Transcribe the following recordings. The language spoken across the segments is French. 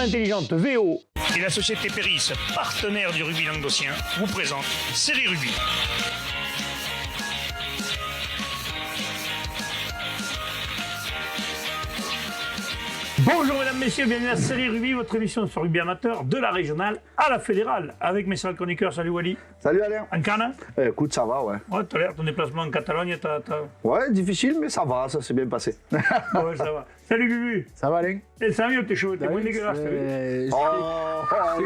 intelligente VO Et la société Péris, partenaire du rugby languedocien, vous présente Série Rugby. Bonjour mesdames, messieurs, bienvenue à la Série Rugby, votre émission sur rugby amateur de la régionale à la fédérale. Avec mes sales chroniqueurs, salut Wally. Salut Alain. En Cannes. Écoute, ça va, ouais. Ouais, t'as l'air, ton déplacement en Catalogne, Ouais, difficile, mais ça va, ça s'est bien passé. Ouais, ça va. Salut Bubu. Ça va, Alain? Et ça va mieux, t'es cheveux, t'es moins dégueulasse, t'as vu? Attends. Ah,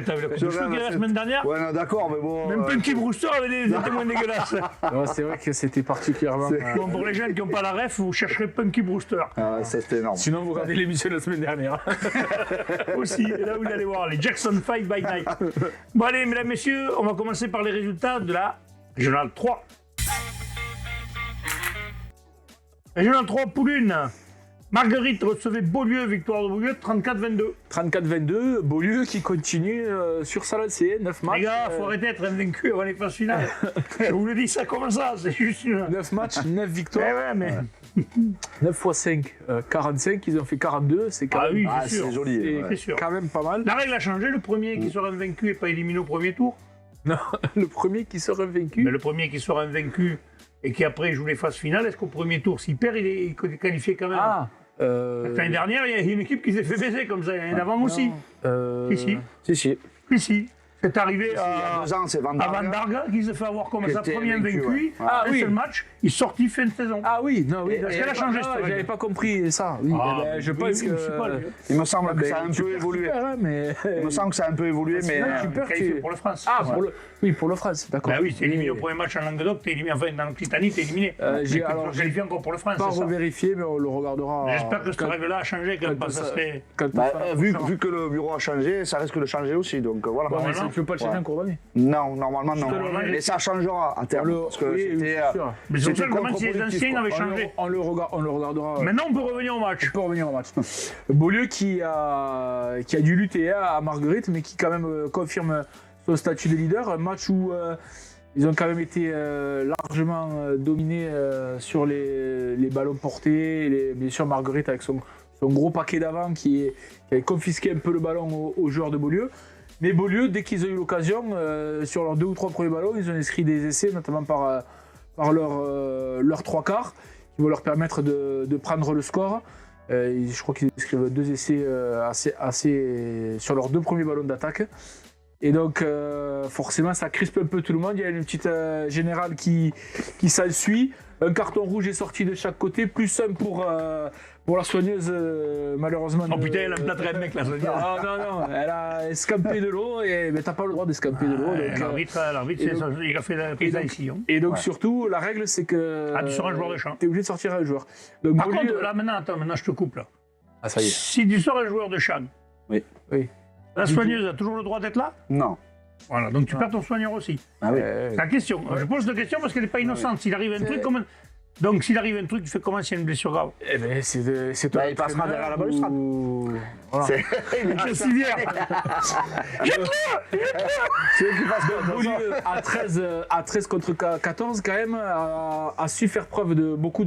t'as vu le coup de cheveux qu'il y a la semaine dernière? Ouais, non, d'accord, mais bon. Même Punky Brewster avait des moins dégueulasses. Non, c'est vrai que c'était particulièrement. Bon, pour les jeunes qui n'ont pas la ref, vous chercherez Punky Brewster. Ah, ça c'était énorme. Sinon, vous regardez l'émission de la semaine dernière. Aussi, et là vous allez voir les Jackson 5 by Night. Bon allez, mesdames, messieurs, on va commencer par les résultats de la Régionale 3. Régionale 3, poule 1. Marguerite recevait Beaulieu, victoire de Beaulieu, 34-22. 34-22, Beaulieu qui continue sur sa lancée, 9 matchs. Les gars, faut arrêter d'être invaincu avant les phases finales. Je vous le dis ça comme ça, c'est juste une... 9 matchs, 9 Ouais, victoires. ouais, mais... 9 x 5, 45, ils ont fait 42, c'est quand Ah même, oui, Ah, c'est sûr. c'est joli. c'est Ouais. C'est sûr. quand même pas mal. La règle a changé, le premier qui sera invaincu n'est pas éliminé au premier tour. Non, le premier qui sera vaincu. Mais le premier qui sera invaincu et qui après joue les phases finales, est-ce qu'au premier tour, s'il perd, il est qualifié quand même? Ah L'année dernière, il y a une équipe qui s'est fait baiser comme ça, l'année d'avant aussi. Si. Si. C'est arrivé Il y a 2 ans, c'est Van à Van Darga. Darga qui s'est fait avoir comme Qui sa était première vaincu, vaincu. ouais. Ah, Un oui. seul match, il sortit fin de saison. Ah oui, non, oui. Parce qu'elle a changé, cette règle. J'avais pas compris ça. Oui, Ah, eh ben, je oui, pense oui, que. je sais pas, Il me semble que ça a un tu peu perds, évolué. tu perds, hein, mais. Il me semble que ça a un peu évolué, mais. Sinon, tu perds, qualifié tu- pour la France. Ah, pour le France, d'accord. Bah oui, t'es éliminé au premier match en Languedoc, t'es éliminé, enfin dans l'Occitanie, t'es éliminé. J'ai- Mais alors, tu qualifié encore pour la France, Pas c'est ça. revérifier, mais on le regardera. J'espère que cette quand- règle-là a changé, qu'elle quand passe à ça- se... quand Bah, on fera- vu que le bureau a changé, ça risque de changer aussi, donc voilà. Ouais, mais Voilà. tu peux pas le changer en cours d'année. Non, normalement non. le- Mais ça changera à terme. Parce que Oui, c'était. bien sûr. Mais c'est pour ça que je me demande si les contre-productif, anciens quoi. avaient changé. On le regardera. Maintenant, on peut revenir au match. On peut revenir au match. Beaulieu qui a dû lutter à Marguerite, mais qui quand même confirme son statut de leader. Un match où ils ont quand même été largement dominés sur les ballons portés. Bien sûr, Marguerite avec son gros paquet d'avant qui avait confisqué un peu le ballon aux joueurs de Beaulieu. Mais Beaulieu, dès qu'ils ont eu l'occasion, sur leurs 2 ou 3 premiers ballons, ils ont inscrit des essais, notamment par leurs 3 quarts, qui vont leur permettre de prendre le score. Je crois qu'ils inscrivent 2 essais assez sur leurs 2 premiers ballons d'attaque. Et donc, forcément, ça crispe un peu tout le monde. Il y a une petite générale qui s'ensuit. Un carton rouge est sorti de chaque côté, plus un pour la soigneuse, malheureusement. Oh putain, elle a plâtré le mec, la soigneuse. Non, elle a escampé de l'eau, mais t'as pas le droit d'escamper de l'eau. donc, L'arbitre, et donc- il a fait la prise ici. Hein. et donc, surtout, la règle, c'est que. Ah, tu seras un joueur de champ. T'es obligé de sortir un joueur. Donc, Par Beaulieu- contre, là maintenant, attends, maintenant je te coupe là. Ah, ça y est. Si tu sors un joueur de champ, Oui. la soigneuse a toujours le droit d'être là? Non. Voilà, donc tu perds ton soigneur aussi. Ah oui. C'est la question. Je pose la question parce qu'elle n'est pas innocente. S'il arrive un truc, comment... Donc s'il arrive un truc, tu fais comment s'il y a une blessure grave? Eh ben, c'est toi. Bah, le il passera traîneur derrière la balustrade. ou- Voilà. C'est Je suis bien. c'est eux qui fassent comme ça. Beaulieu à 13 contre 14 quand même a su faire preuve de beaucoup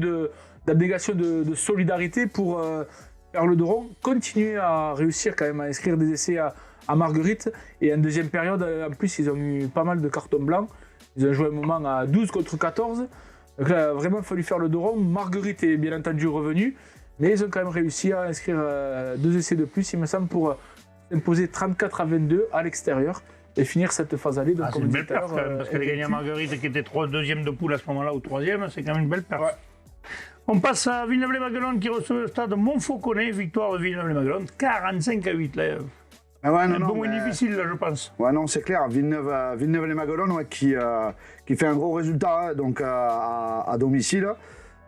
d'abnégation, de solidarité pour faire le dos rond, continuer à réussir quand même à inscrire des essais à Marguerite. Et en deuxième période, en plus, ils ont eu pas mal de cartons blancs. Ils ont joué un moment à 12 contre 14. Donc là, il a vraiment fallu faire le dos rond. Marguerite est bien entendu revenue, mais ils ont quand même réussi à inscrire 2 essais de plus, il me semble, pour s'imposer 34-22 à l'extérieur et finir cette phase aller. Donc, Ah, c'est une belle perte quand même, parce qu'elle a gagné à Marguerite qui était deuxième de poule à ce moment-là, ou troisième, c'est quand même une belle perte. Ouais. On passe à Villeneuve-les-Maguelones qui reçoit le stade Montfauconnet, victoire de Villeneuve-les-Maguelones, 45-8. Là. Ah ouais, Un non, peu non, moins mais- difficile, là, je pense. Ouais, non, c'est clair. Villeneuve-les-Maguelones, ouais, qui fait un gros résultat hein, donc, à domicile.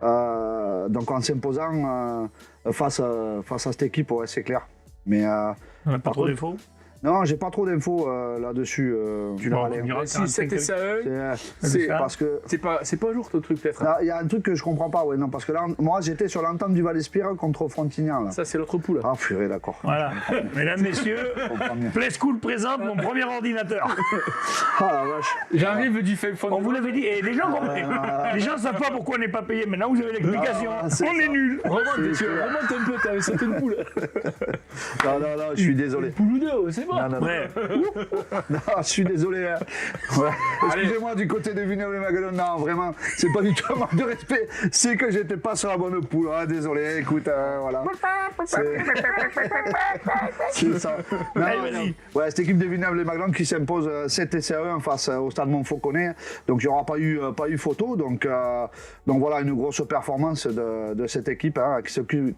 Donc en s'imposant face à cette équipe, ouais, c'est clair. Mais On n'a pas trop contre- défaut. Non, j'ai pas trop d'infos là-dessus. Tu l'auras, Alain. tu me diras, Si 7 essais à 1, C'est ça. parce que c'est pas à jour ton truc peut-être. il y a un truc que je comprends pas, ouais, non, parce que là, moi j'étais sur l'entente du Val-Espire contre Frontignan. Là. Ça c'est l'autre poule. Ah, purée, d'accord. Voilà. Mesdames, messieurs, Je comprends mieux. Play School présente mon premier ordinateur. Ah la vache. J'arrive du fond. On vous l'avait dit, et les gens savent pas pourquoi on n'est pas payé. Maintenant, vous avez l'explication. Ah, c'est On ça. est nuls. Remonte C'est un peu, t'avais sauté une poule. Non, je suis désolé. Une poule ou deux, c'est bon. Non. Ouais. Non, je suis désolé. Hein. Ouais. Excusez-moi du côté de Villeneuve-les-Maguelones. Non, vraiment, c'est pas du tout un manque de respect. C'est que j'étais pas sur la bonne poule. Ah, désolé, écoute, voilà. C'est ça. Non, Allez, vas-y. Ouais, cette équipe de Villeneuve-les-Maguelones qui s'impose 7 essais à 1 face au stade Montfauconnet. Donc, il n'y aura pas eu photo. Donc voilà, une grosse performance de cette équipe hein,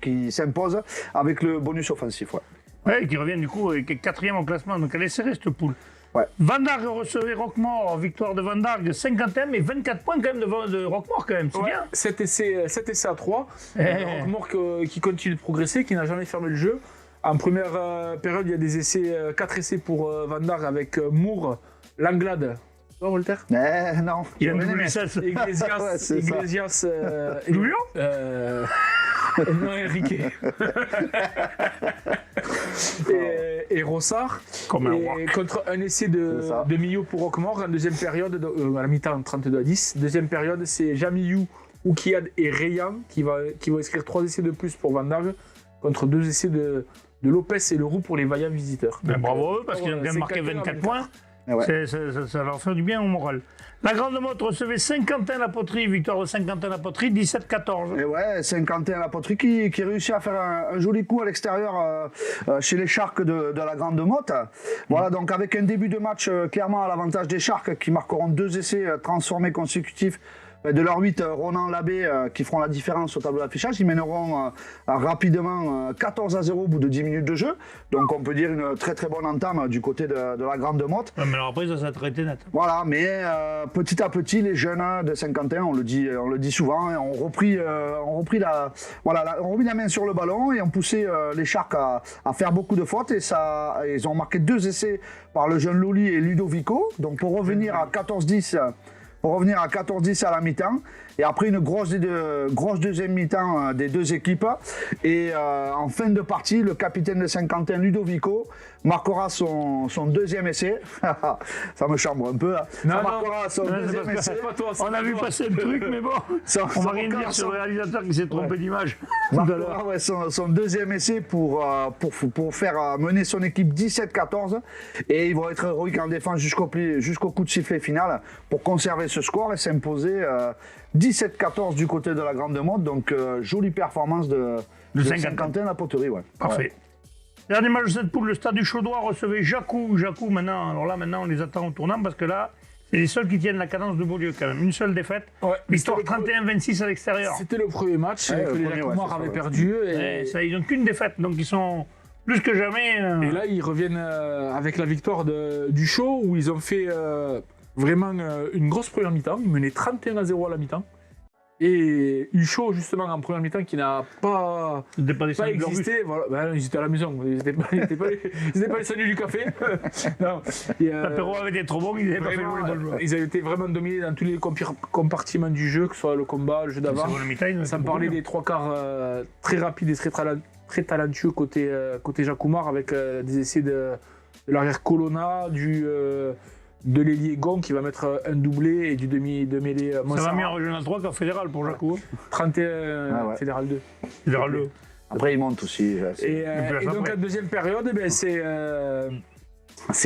qui s'impose avec le bonus offensif. Ouais. Ouais, qui revient du coup avec 4e au classement. Donc elle est serrée cette poule. Ouais. Van Dargue recevait Roquemort, victoire de Van Dargue, 50e et 24 points quand même de Roquemort quand même, c'est bien. 7 essais à 3. Roquemort qui continue de progresser, qui n'a jamais fermé le jeu. En première période, il y a des essais, 4 essais pour Van Dargue avec Moore, Langlade. Tu vois, Voltaire Non, Il a bien doublé aimé. ça. Iglesias, Ouais, c'est ça. Iglesias Julio non, Enrique. et Rossard. Comme un Et roi. contre un essai C'est ça. de Millau pour Roquemort en deuxième période, à la mi-temps 32-10. Deuxième période, c'est Jamillou, Oukiad et Rayan qui vont inscrire 3 essais de plus pour Van Dargue contre 2 essais de Lopez et Leroux pour les vaillants visiteurs. Ben, Donc, bravo eux, parce qu'ils ont voilà, bien marqué 54 24 en points. Ah ouais. Ça leur fait du bien au moral. La Grande Motte recevait Saint-Quentin-la-Poterie, victoire de Saint-Quentin-la-Poterie, 17-14. Et ouais, Saint-Quentin la poterie qui réussit à faire un joli coup à l'extérieur chez les Sharks de la Grande Motte. Voilà, donc avec un début de match clairement à l'avantage des Sharks qui marqueront 2 essais transformés consécutifs. De leurs 8, Ronan Labbé qui feront la différence au tableau d'affichage. Ils mèneront rapidement 14-0 au bout de 10 minutes de jeu. Donc on peut dire une très très bonne entame du côté de la Grande Motte. Ouais, mais alors après, ça s'est traité net. Voilà, mais petit à petit, les jeunes de Saint-Quentin, on le dit souvent, hein, ont repris la main sur le ballon et ont poussé les Sharks à faire beaucoup de fautes. Et ils ont marqué 2 essais par le jeune Loli et Ludovico. Donc pour revenir à 14-10 à la mi-temps. Et après une grosse deuxième mi-temps des deux équipes. Et en fin de partie, le capitaine de Saint-Quentin, Ludovico, marquera son deuxième essai. Ça me chambre un peu. Hein. Marquera son deuxième essai. On a vu passer le truc, mais bon, on va rien dire sur le réalisateur qui s'est trompé d'image. Marquera son deuxième essai pour faire mener son équipe 17-14. Et ils vont être héroïques en défense jusqu'au coup de sifflet final pour conserver ce score et s'imposer 17-14 du côté de la Grande Motte. Donc jolie performance de Saint-Quentin la Poterie. Ouais. Parfait. Ouais. Dernier match de cette poule, le Stade du Chaudois recevait Jacou. Jacou, maintenant, on les attend au tournant parce que là, c'est les seuls qui tiennent la cadence de Beaulieu quand même. Une seule défaite. Ouais, Victoire 31-26 à l'extérieur. C'était le premier match Ouais, que le les premier, Jacomars ouais, c'est ça, avaient ouais. perdu. Ouais, ça, ils n'ont qu'une défaite, donc ils sont plus que jamais. Et là, ils reviennent avec la victoire du show où ils ont fait vraiment une grosse première mi-temps. Ils menaient 31-0 à la mi-temps. Et Ucho, justement, en première mi-temps, qui n'a pas existé. Voilà. Ben, ils étaient à la maison. Ils n'étaient pas les saluts du café. Non. L'apéro avait été trop bon, ils n'avaient pas fait Vraiment, jouer les bonnes joueurs. ils avaient été vraiment dominés dans tous les compartiments du jeu, que ce soit le combat, le jeu d'avant. Sans parler des 3 quarts très rapides et très talentueux côté Jacomar, avec des essais de l'arrière Colonna, de l'ailier Gon qui va mettre un doublé et du demi de mêlée Ça Monserrat. va mieux en Régional 3 qu'en Fédéral pour Jacou. 31 ouais. Fédéral 2. Fédéral 2. Après, ils montent aussi. Et donc en deuxième période, c'est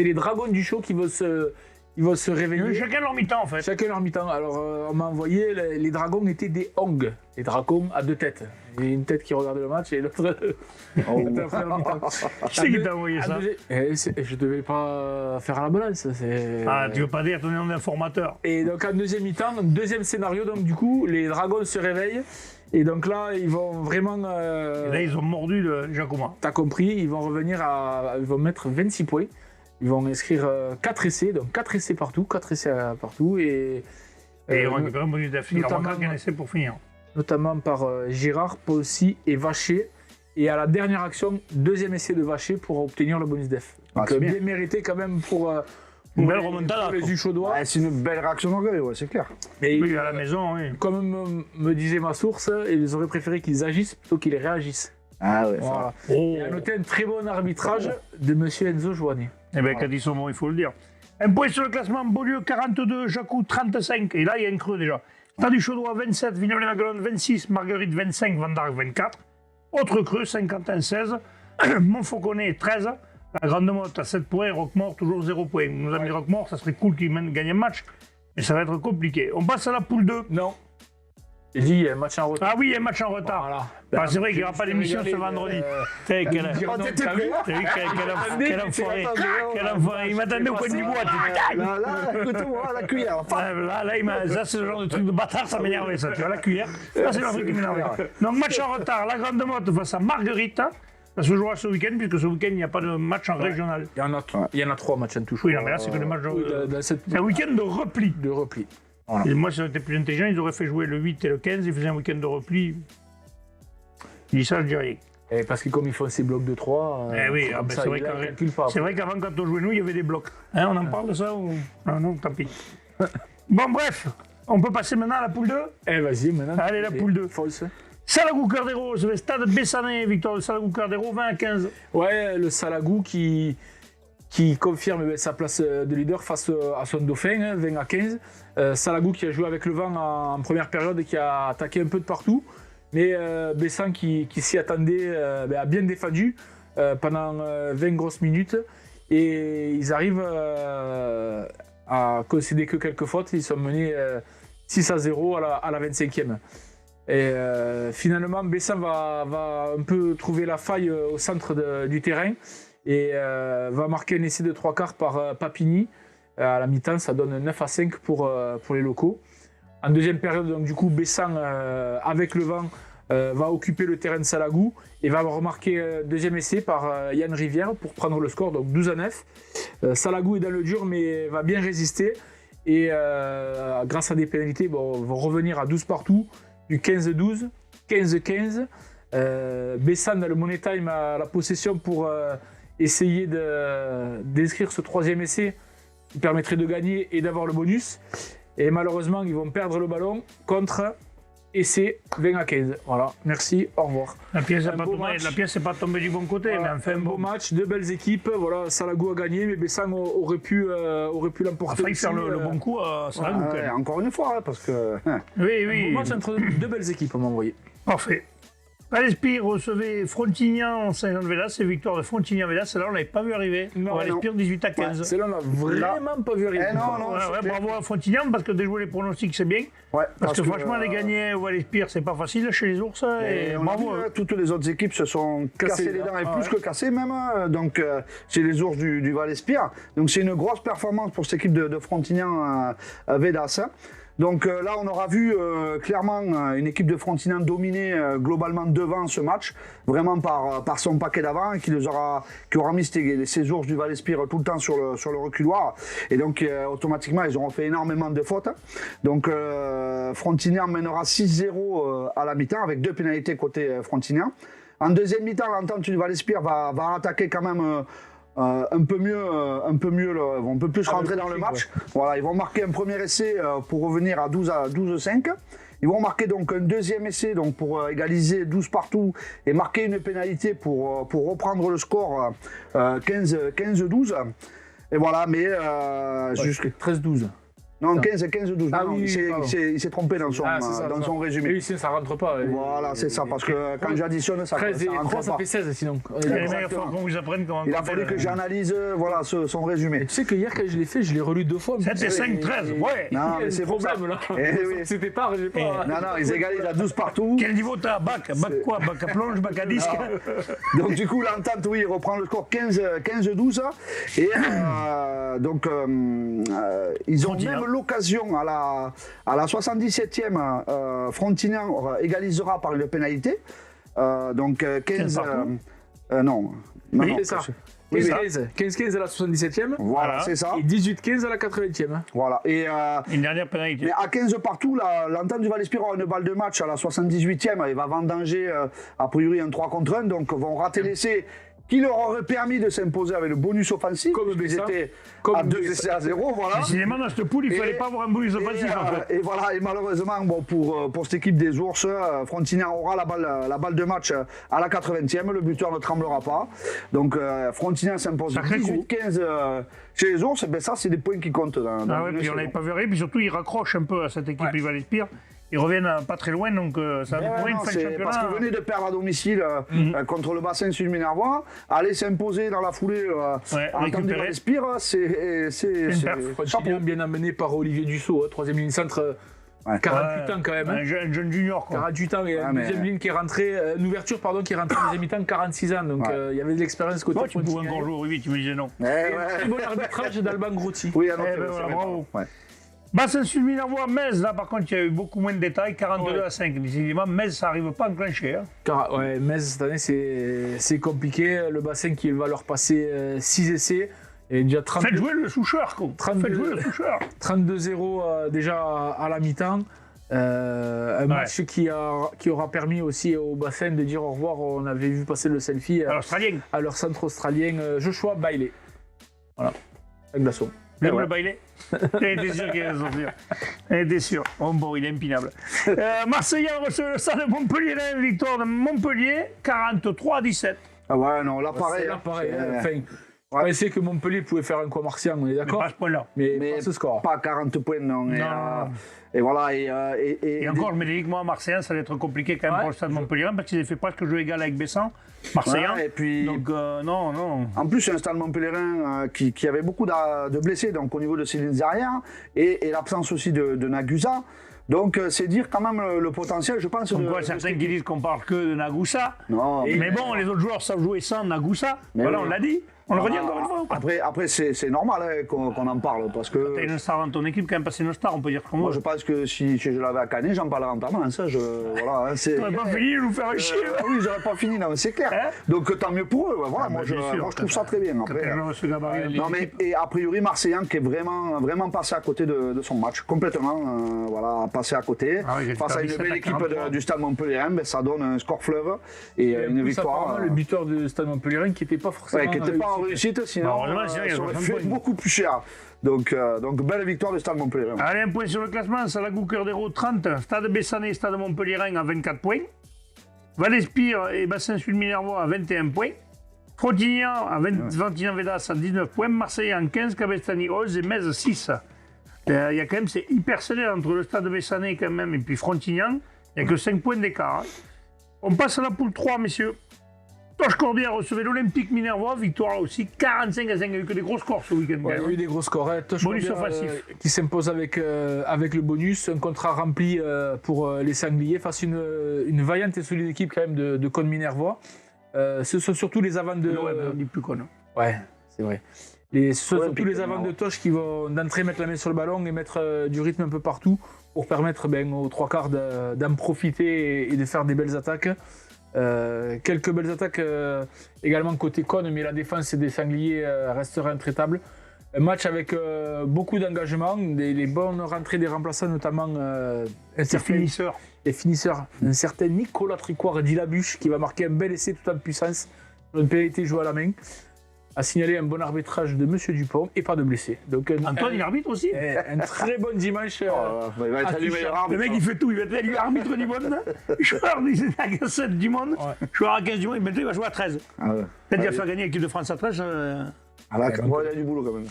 les Dragons du Show qui vont se réveiller. Chacun leur mi-temps en fait. Chacun leur mi-temps. Alors on m'a envoyé, les Dragons étaient des Hong. Les Dragons à 2 têtes. Il y a une tête qui regardait le match et l'autre après leur mi-temps. Qui c'est qui t'a envoyé ça? Je devais pas faire à la balance. Ah, tu veux pas dire ton nom d'informateur. Et donc en deuxième mi-temps, deuxième scénario, donc du coup, les Dragons se réveillent. Et donc là, ils vont vraiment... Et là, ils ont mordu le Jacoma. T'as compris, ils vont revenir ils vont mettre 26 points. Ils vont inscrire 4 essais, donc 4 essais partout, Et ils ont récupéré un bonus d'affiche. Il leur notamment- manque qu'un essai pour finir. notamment par Girard, Paussi et Vacher. Et à la dernière action, deuxième essai de Vacher pour obtenir le bonus def. Donc, c'est bien bien. mérité quand même pour Une belle remontada, les quoi. Uchodois. Ouais, c'est une belle réaction d'orgueil, ouais, c'est clair. Mais Oui, à la maison, oui. comme me disait ma source, ils auraient préféré qu'ils agissent plutôt qu'ils réagissent. Ah ouais, Voilà. Oh. Et à noter un très bon arbitrage de monsieur Enzo Joannet. Eh bien, qu'a dit son mot, il faut le dire. Un point sur le classement, Beaulieu 42, Jacou 35. Et là, il y a un creux déjà. Stade du Chaudois 27, Vignoble-les-Maguelones 26, Marguerite 25, Vendargue 24. Autre creux, Saint-Quentin 16, Montfauconnet 13. La Grande Motte à 7 points, Roquemort toujours 0 points. Nos amis Roquemort, ça serait cool qu'ils gagnent un match, mais ça va être compliqué. On passe à la poule 2. Non. J'ai dit, il y a un match en retard. Ah oui, il y a un match en retard. Voilà. Ah, c'est vrai qu'il n'y aura pas d'émission ce vendredi. T'as vu t'étais prêt, hein quel enfoiré. Il m'attendait au coin du bois. Là, écoute-moi, la cuillère. Ça, c'est le genre de truc de bâtard, ça m'énervait, ça. Tu vois, la cuillère. Ça, c'est le truc qui m'énervait. Donc, match en retard. La Grande Motte face à Marguerite. Ça se jouera ce week-end, puisque ce week-end, il n'y a pas de match en régional. Il y en a 3 matchs en touche. Oui, non, mais là, c'est que le match c'est un week-end de repli. de repli. Et moi, si j'étais plus intelligent, ils auraient fait jouer le 8 et le 15, ils faisaient un week-end de repli. Je dis ça, je dis rien. Et parce que comme ils font ces blocs de 3, Eh oui, ah ben, c'est vrai c'est vrai qu'avant, quand on jouait nous, il y avait des blocs. Hein, on en parle de ça ou... Non, non, tant pis. Bon, bref, on peut passer maintenant à la poule 2. Eh vas-y, maintenant. Allez, la poule 2. False. Salagou-Cardero, c'est le stade Bessanet, victoire de Salagou-Cardero, 20 à 15. Ouais, le Salagou qui confirme sa place de leader face à son dauphin, hein, 20 à 15. Salagou qui a joué avec le vent en première période et qui a attaqué un peu de partout. Mais Bessan qui s'y attendait a bien défendu pendant 20 grosses minutes. Et ils arrivent à concéder que quelques fautes. Ils sont menés 6 à 0 à la 25e. Et finalement, Bessan va un peu trouver la faille au centre du terrain et va marquer un essai de 3 quarts par Papini. À la mi-temps, ça donne 9 à 5 pour les locaux. En deuxième période, donc, du coup, Bessan, avec le vent, va occuper le terrain de Salagou et va remarquer un deuxième essai par Yann Rivière pour prendre le score, donc 12 à 9. Salagou est dans le dur, mais va bien résister. Et grâce à des pénalités, vont revenir à 12 partout. Du 15-12, 15-15. Bessan, dans le Money Time, a la possession pour essayer d'inscrire ce troisième essai qui permettrait de gagner et d'avoir le bonus. Et malheureusement, ils vont perdre le ballon contre essai 20 à 15. Voilà, merci, au revoir. La pièce n'est pas tombée du bon côté, Voilà, mais enfin un beau match, deux belles équipes. Voilà, Salagou a gagné, mais Bessan aurait pu l'emporter. Il a failli faire le bon coup à Salagou. quand même. Encore une fois, hein, parce que... Oui, Un oui. beau match entre deux belles équipes, on m'a envoyé. Parfait. Valespire recevait Frontignan Saint-Jean-de-Vélas, c'est victoire de Frontignan-Vélas, celle-là on l'avait pas vu arriver. Non, Valespire 18 à 15. Celle-là, on l'a vraiment pas vu arriver. Eh non, Ouais, c'est clair. bravo à Frontignan parce que déjouer les pronostics c'est bien. Ouais, Parce que franchement les gagner au Valespire c'est pas facile chez les ours. Et on a bravo. vu, hein, toutes les autres équipes se sont cassées les dents et plus que cassées même. Hein. Donc c'est les ours du Val-Espire. Donc c'est une grosse performance pour cette équipe de Frontignan Védas. Donc là, on aura vu clairement une équipe de Frontignan dominer globalement devant ce match, vraiment par son paquet d'avant, qui aura mis ces ours du Val-Espire tout le temps sur le reculoir. Et donc automatiquement, ils auront fait énormément de fautes. Donc Frontignan mènera 6-0 à la mi-temps avec 2 pénalités côté Frontignan. En deuxième mi-temps, l'entente du Val-Espire va attaquer quand même. Un peu mieux, vont un peu plus rentrer dans le match. Ouais. Voilà, ils vont marquer un premier essai pour revenir à 12-5. Ils vont marquer donc un deuxième essai donc pour égaliser 12 partout et marquer une pénalité pour reprendre le score 15-12. Et voilà, mais jusqu'à 13-12. non, 15-12. Ah, non, oui, il s'est trompé dans son résumé. Oui, sinon ça rentre pas. Voilà, c'est ça, parce que quand j'additionne, ça 13 et rentre 3, ça pas. fait 16 sinon. Il faut qu'on vous apprenne comment. Il a fallu que j'analyse son résumé. Tu sais que hier, quand je l'ai fait, je l'ai relu 2 fois. 7 et 5, 13, ouais. Non, mais c'est pour ça. problème là. Eh oui. C'était tard, j'ai pas. Non, ils égalisent à 12 partout. Quel niveau t'as? Bac quoi? Bac à plonge, bac à disque? Donc du coup, l'entente, oui, reprend le score 15-12. Et donc, ils ont Frontignan. même l'occasion à la 77e, Frontignan égalisera par une pénalité. Donc 15 partout. non. Oui, non, C'est ça. Oui, 15-15 à la 77e. Voilà, c'est ça. Et 18-15 à la 80e. Voilà. Et Une dernière pénalité. mais à 15 partout, l'entente du Val-Espire aura une balle de match à la 78e. Elle va vendanger, a priori, un 3 contre 1. Donc, vont rater l'essai qui leur aurait permis de s'imposer avec le bonus offensif. Comme Ils Bessa. étaient Comme à 2 Bessa. essais à 0, voilà. Décidément, dans cette poule, il ne fallait pas avoir un bonus offensif, en fait. Et voilà, et malheureusement, bon, pour cette équipe des Ours, Frontignan aura la balle de match à la 80e, le buteur ne tremblera pas. Donc Frontignan s'impose Sacré coup. 18-15 chez les Ours, ben ça c'est des points qui comptent dans Ah ouais, une puis on saison. l'avait pas vu, puis surtout, il raccroche un peu à cette équipe Rival Espire. Ils reviennent pas très loin, donc ça Ouais, va être une non, fin de c'est championnat. parce qu'ils venaient de perdre à domicile contre le bassin Sud-Minervois, aller s'imposer dans la foulée en récupérer. Espire, c'est une perf. Frontignan bien amené par Olivier Dussault, troisième ligne centre, 48 ans quand même. Un jeune junior, quoi. 48 ans, et une deuxième ligne qui est rentrée, une ouverture pardon, qui est rentrée en deuxième mi-temps, 46 ans. Donc il y avait de l'expérience côté Toi, tu pouvais Frontignan. encore jouer au rugby, tu me disais non. Très bon arbitrage d'Alban Grotti. Oui, Eh ben voilà, bravo. Ouais. Bassin Sud-Minervois, Metz, là par contre, il y a eu beaucoup moins de détails, 42 à 5. Décidément, Metz, ça n'arrive pas à enclencher. Hein. Ouais, Metz cette année c'est compliqué. Le bassin qui va leur passer 6 essais. Et déjà 30, Faites jouer le soucheur, quoi. 32. Faites jouer le soucheur. 32-0 déjà à la mi-temps. Un match qui aura permis aussi au bassin de dire au revoir. On avait vu passer le selfie Australien. à leur centre australien Joshua Bailey. Voilà, avec glaçon. Même le bailé. Il était sûr qu'il allait sortir. Il était sûr. Oh, bon, il est impinable. Marseillais reçoit le stade de Montpellier, victoire de Montpellier, 43-17. Ah ouais, non, là pareil. C'est là pareil. hein. Enfin, on pensait que Montpellier pouvait faire un coup martien, on est d'accord. Pas à ce point-là. Mais Mais pas ce score. Pas 40 points, non. Et voilà. Et encore, je me dis que moi, Marseillais, ça va être compliqué quand même pour le stade de Montpellier, parce qu'ils ont fait presque jeu égal avec Bessan, Marseillais. Ouais, et puis, Donc, non. en plus, c'est un stade montpelliérain qui avait beaucoup de blessés donc, au niveau de ses lignes arrière et l'absence aussi de Nagusa. Donc, c'est dire quand même le potentiel, je pense. Comme quoi, certains qui disent qu'on parle que de Nagusa. Non, Mais bon, les autres joueurs savent jouer sans Nagusa. Voilà, oui. on l'a dit. On le redit encore une fois. Après c'est normal hein, qu'on en parle parce que T'as une star dans ton équipe, quand même, passer une star, on peut dire comment. moi je pense que si je l'avais à Canet, j'en parlerais en permanence. Ça, voilà, hein, c'est. T'aurais pas fini de nous faire chier. Oui, j'aurais pas fini, non, mais c'est clair. Hein Donc tant mieux pour eux. Voilà, moi, bien sûr, je trouve ça très bien. Après, Ce gabarit, non mais et a priori Marseillan qui est vraiment passé à côté de son match complètement voilà passé à côté Ah oui, face à une 17 belle à équipe 43. du Stade Montpellier ben, ça donne un score fleuve et En une plus, victoire apparemment, le buteur de Stade Montpellier qui n'était pas forcément. qui n'était pas en réussite sinon heureusement, sinon, il y a ça aurait 60 fait points. beaucoup plus cher donc belle victoire du Stade Montpellier. Allez, un point sur le classement. Salagou, Cœur d'Hérault, 30. Stade Bessané, Stade Montpellier à 24 points. Valespire et Bassin Sud-Minervois à 21 points. Frontignan à 21 Védas à 19 points. Marseille en 15, Cabestany 11 et Metz 6. Il y a quand même, c'est hyper serré entre le Stade Bessané quand même et puis Frontignan. Il n'y a que 5 points d'écart. Hein. On passe à la poule 3, messieurs. Toche Corbière recevait l'Olympique Minervois, victoire là aussi, 45 à 5, il n'y a eu que des gros scores ce week-end. Ouais, il y a eu des gros scores. Hein. Toche Bonus Corbière, offensif. qui s'impose avec le bonus, un contrat rempli pour les Sangliers face à une vaillante et solide équipe quand même de Cône Minervois. Ce sont surtout les avants de. Ouais, on dit plus con. Hein. Ouais, c'est vrai. Ce sont Ouais, surtout les avants de Toche qui vont d'entrée mettre la main sur le ballon et mettre du rythme un peu partout pour permettre aux trois quarts d'en profiter et de faire des belles attaques. Quelques belles attaques également côté Cône, mais la défense des Sangliers restera intraitable. Un match avec beaucoup d'engagement, les bonnes rentrées des remplaçants, notamment C'est finisseur. les finisseurs. Un certain Nicolas Tricoire Dilabuche qui va marquer un bel essai tout en puissance. Une pénalité jouée à la main. A signalé un bon arbitrage de Monsieur Dupont et pas de blessés. Donc Antoine, il arbitre aussi. un très bon dimanche. Il va être le meilleur arbitre. Le mec, il fait tout. Il va être élu arbitre du monde. Joueur à 7 du monde. Ouais. Joueur à 15 du monde. Maintenant, il va jouer à 13. Ah ouais. Peut-être qu'il va faire gagner l'équipe de France à 13. Ah là, il y a du boulot quand même.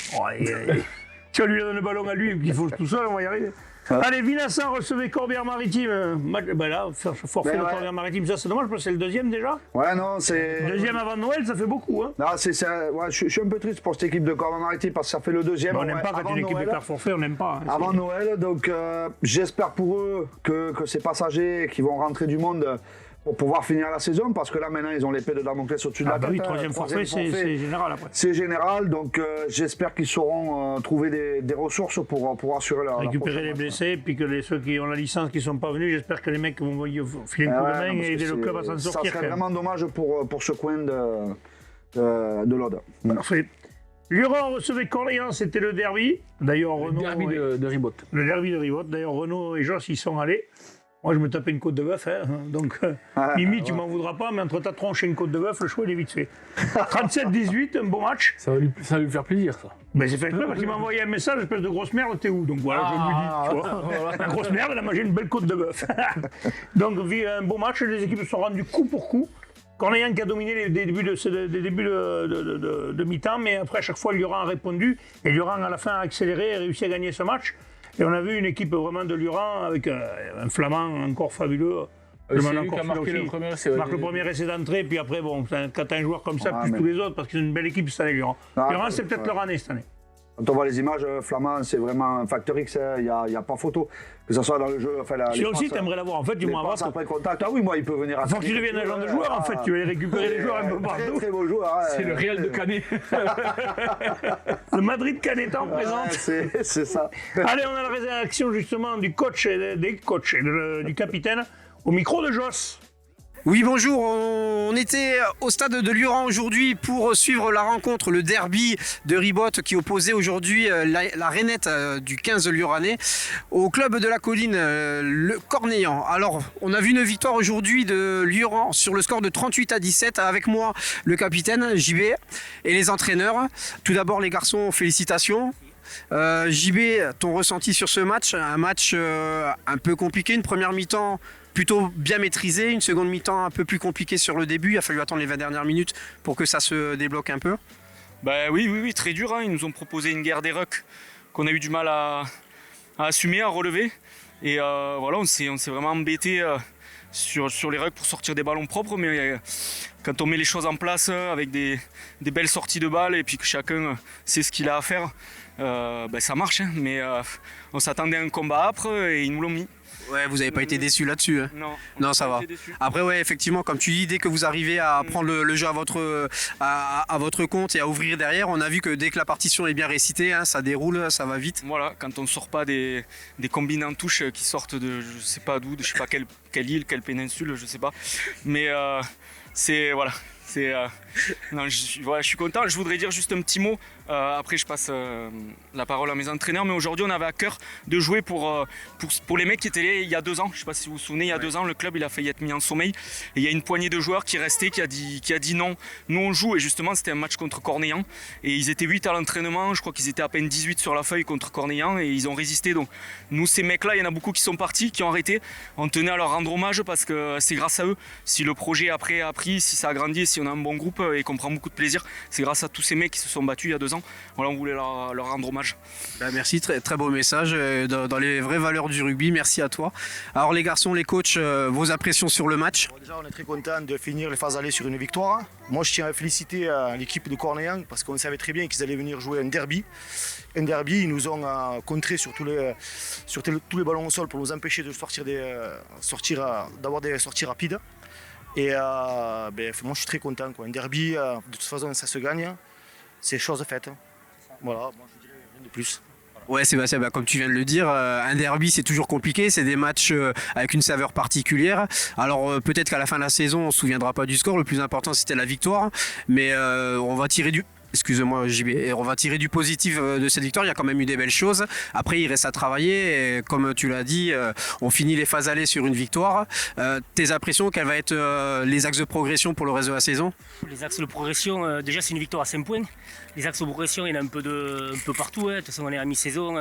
Si on lui donne le ballon à lui et qu'il faut tout seul, on va y arriver. Allez, Vinassan recevait Corbière-Maritime. Ben là, forfait Ben de ouais. Corbière-Maritime, ça c'est dommage parce que c'est le deuxième déjà. Ouais, non, c'est. Deuxième avant Noël, ça fait beaucoup. Hein. Non, ouais, je suis un peu triste pour cette équipe de Corbière-Maritime parce que ça fait le deuxième. Ben, on n'aime ouais, pas quand avant une équipe Noël. est par forfait, on n'aime pas. Hein. Avant Noël, donc j'espère pour eux que ces passagers qui vont rentrer du monde pour pouvoir finir la saison, parce que là maintenant ils ont l'épée de Damoclès au-dessus de la Ah bah tête. oui, troisième forfait, c'est général après. C'est général, donc j'espère qu'ils sauront trouver des ressources pour assurer la Récupérer prochaine les match. blessés, puis que ceux qui ont la licence qui ne sont pas venus, j'espère que les mecs vont filer un coup de Ouais, main non, parce et aider que le club à s'en ça sortir. serait quand même. vraiment dommage pour ce coin de l'Aude. Parfait. Luron recevait Corléans, c'était le derby. D'ailleurs, Le Renaud. derby de Ribot. Le derby de Rivot. D'ailleurs, Renaud et Joss y sont allés. Moi, je me tapais une côte de bœuf, hein, donc Mimi, tu m'en voudras pas, mais entre ta tronche et une côte de bœuf, le choix, il est vite fait. 37-18, un beau match. Ça va lui faire plaisir, ça. Ben, c'est fait exprès parce qu'il m'a envoyé un message, espèce de grosse merde, t'es où? Donc voilà, je lui dis, tu vois. La grosse merde, elle a mangé une belle côte de bœuf. Donc, un beau match, les équipes se sont rendues coup pour coup. Cornillon qui a dominé les débuts de mi-temps, mais après, à chaque fois, Lurent a répondu. Et Lurent, à la fin, a accéléré et réussi à gagner ce match. Et on a vu une équipe vraiment de Lurent avec un Flamand encore fabuleux. C'est lui qui a marqué le premier essai. Il marque le premier essai d'entrée, puis après, bon, quand t'as un joueur comme ça, plus tous les autres, parce qu'ils ont une belle équipe cette année, Lurent. Lurent, c'est peut-être leur année cette année. Quand on voit les images, Flamand, c'est vraiment un facteur X, il n'y a pas photo. Que ce soit dans le jeu. Celui aussi, tu aimerais l'avoir. En fait, du moins avant. Après contact, ah oui, moi, il peut venir à. Faut que tu deviennes agent de joueur, en fait. Tu vas aller récupérer les joueurs un peu partout. Très, très beau joueur. C'est le Real de Canet. Le Madrid Canetan présente. C'est ça. Allez, on a la réaction justement du coach et des coachs et du capitaine au micro de Joss. Oui, bonjour. On était au stade de Lurent aujourd'hui pour suivre la rencontre, le derby de Ribot qui opposait aujourd'hui la Rainette du 15 Luranais au club de la colline, le Cornillon. Alors, on a vu une victoire aujourd'hui de Lurent sur le score de 38-17 avec moi, le capitaine JB et les entraîneurs. Tout d'abord, les garçons, félicitations. JB, ton ressenti sur ce match? Un match un peu compliqué, une première mi-temps plutôt bien maîtrisé, une seconde mi-temps un peu plus compliquée sur le début. Il a fallu attendre les 20 dernières minutes pour que ça se débloque un peu. Bah oui, très dur. Hein. Ils nous ont proposé une guerre des rucks qu'on a eu du mal à assumer, à relever. Et voilà, on s'est vraiment embêté sur les rucks pour sortir des ballons propres. Mais quand on met les choses en place avec des belles sorties de balles et puis que chacun sait ce qu'il a à faire, ça marche. Hein. Mais on s'attendait à un combat âpre et ils nous l'ont mis. Ouais, vous n'avez pas été déçus là-dessus. Hein. Non, ça va. Après, ouais, effectivement, comme tu dis, dès que vous arrivez à prendre le jeu à votre compte et à ouvrir derrière, on a vu que dès que la partition est bien récitée, hein, ça déroule, ça va vite. Voilà, quand on ne sort pas des combines en touche qui sortent de je sais pas d'où, de je sais pas quelle île, quelle péninsule, je sais pas. Mais c'est voilà. Non, je suis content. Je voudrais dire juste un petit mot. Après, je passe la parole à mes entraîneurs. Mais aujourd'hui, on avait à cœur de jouer pour les mecs qui étaient là il y a 2 ans. Je ne sais pas si vous vous souvenez, il y a 2 ans, le club il a failli être mis en sommeil. Et il y a une poignée de joueurs qui est restée, qui a dit non. Nous, on joue. Et justement, c'était un match contre Cornillon. Et ils étaient 8 à l'entraînement. Je crois qu'ils étaient à peine 18 sur la feuille contre Cornillon. Et ils ont résisté. Donc, nous, ces mecs-là, il y en a beaucoup qui sont partis, qui ont arrêté. On tenait à leur rendre hommage parce que c'est grâce à eux. Si le projet après a pris, si ça a grandi, si on a un bon groupe et qu'on prend beaucoup de plaisir, c'est grâce à tous ces mecs qui se sont battus il y a 2 ans. Voilà, on voulait leur rendre hommage. Merci, très, très beau message dans les vraies valeurs du rugby. Merci à toi. Alors les garçons, les coachs, vos impressions sur le match? Déjà, on est très content de finir les phases aller sur une victoire. Moi, je tiens à féliciter l'équipe de Cornillon parce qu'on savait très bien qu'ils allaient venir jouer un derby. Un derby, ils nous ont contré sur tous les ballons au sol pour nous empêcher de d'avoir des sorties rapides. Et moi, je suis très content. Quoi. Un derby, de toute façon, ça se gagne. C'est chose faite. Voilà, moi, je dirais rien de plus. Ouais, Sébastien, comme tu viens de le dire, un derby c'est toujours compliqué, c'est des matchs avec une saveur particulière. Alors peut-être qu'à la fin de la saison on ne se souviendra pas du score, le plus important c'était la victoire, mais on va tirer du... Excusez-moi JB, et on va tirer du positif de cette victoire, il y a quand même eu des belles choses. Après il reste à travailler et comme tu l'as dit, on finit les phases allées sur une victoire. Tes impressions, quels vont être les axes de progression pour le reste de la saison? Les axes de progression, déjà c'est une victoire à 5 points. Les axes de progression, il y en a un peu partout. Hein. De toute façon on est à mi-saison,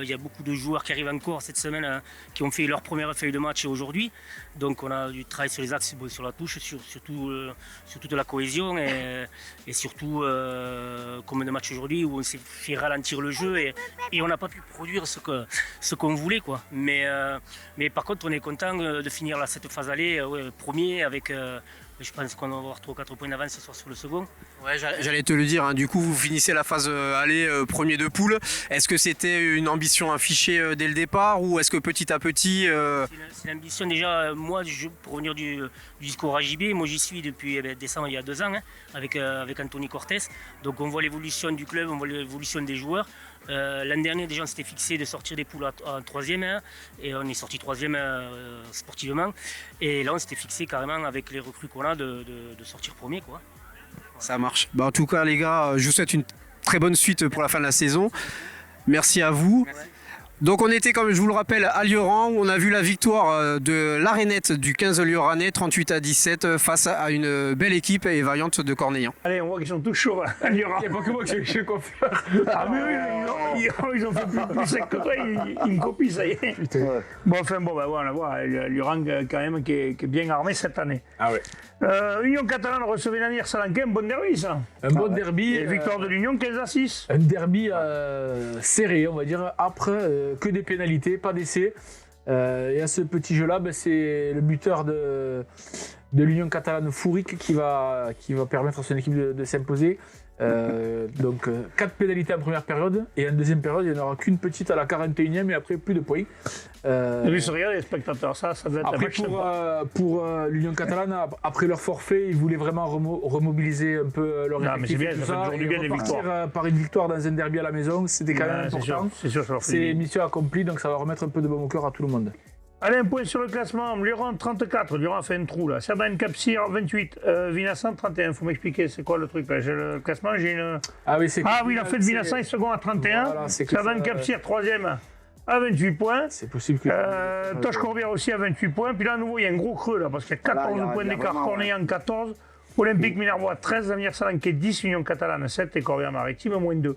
il y a beaucoup de joueurs qui arrivent encore cette semaine qui ont fait leur première feuille de match aujourd'hui. Donc on a du travail sur les axes, sur la touche, surtout de la cohésion et surtout comme de match aujourd'hui où on s'est fait ralentir le jeu et on n'a pas pu produire ce qu'on voulait. Quoi. Mais par contre on est content de finir cette phase aller premier avec... je pense qu'on va avoir 3 ou 4 points d'avance ce soir sur le second. Ouais, j'allais te le dire, hein. Du coup vous finissez la phase aller premier de poule. Est-ce que c'était une ambition affichée dès le départ ou est-ce que petit à petit... C'est l'ambition déjà, moi pour revenir du discours à JB, moi j'y suis depuis décembre il y a 2 ans hein, avec Anthony Cortés. Donc on voit l'évolution du club, on voit l'évolution des joueurs. L'an dernier déjà on s'était fixé de sortir des poules en 3e hein, et on est sorti 3e sportivement. Et là on s'était fixé carrément avec les recrues qu'on a de sortir premier. Quoi. Ça marche. En tout cas les gars, je vous souhaite une très bonne suite pour la fin de la saison. Merci à vous. Donc on était, comme je vous le rappelle, à Lioran où on a vu la victoire de l'Arénette du 15 Lioranais 38-17 face à une belle équipe et vaillante de Cornillon. Allez, on voit qu'ils sont tous chauds à Lioran. Il n'y a pas que moi qui suis coiffeur. Ah mais oui, ils ont fait plus sec que toi, ils me copient, ça y est. Ouais. Bon, enfin, bon, ben voilà, on voit, Lioran quand même qui est bien armé cette année. Ah ouais. Union catalane recevait Nanière Salanquin, un bon derby ça. Un bon derby. Et victoire de l'Union 15-6. Un derby serré, on va dire, âpre, que des pénalités, pas d'essai. Et à ce petit jeu-là, ben, c'est le buteur de l'Union catalane, Fouric, qui va permettre à son équipe de s'imposer. Donc 4 pénalités en première période et en deuxième période il n'y en aura qu'une petite à la 41e et après plus de points. Lui se regarde les spectateurs, ça devait être Après pour l'Union catalane, après leur forfait, ils voulaient vraiment remobiliser un peu leur mais c'est effectif. bien, tout ça fait toujours du bien des repartir, victoires. par une victoire dans un derby à la maison, c'était quand même important. C'est sûr, ça leur fait C'est du bien. mission accomplie, donc ça va remettre un peu de baume au cœur à tout le monde. Allez, un point sur le classement. Lioran 34, Lioran a fait un trou là. Cerdagne Capcir 28, Vinassan 31. Faut m'expliquer, c'est quoi le truc là? J'ai le classement, j'ai une. Ah oui, il a fait de Vinassan, il second à 31. Voilà, c'est que Cerdagne ça, Capcir 3e à 28 points. C'est possible que. Toche Corbière aussi à 28 points. Puis là, à nouveau, il y a un gros creux là, parce qu'il y a 14 Là, points il y a d'écart. vraiment, Cornillon 14, Olympique Minervois 13, Nanière Salanquin 10, Union Catalane 7 et Corbière Maritime moins 2.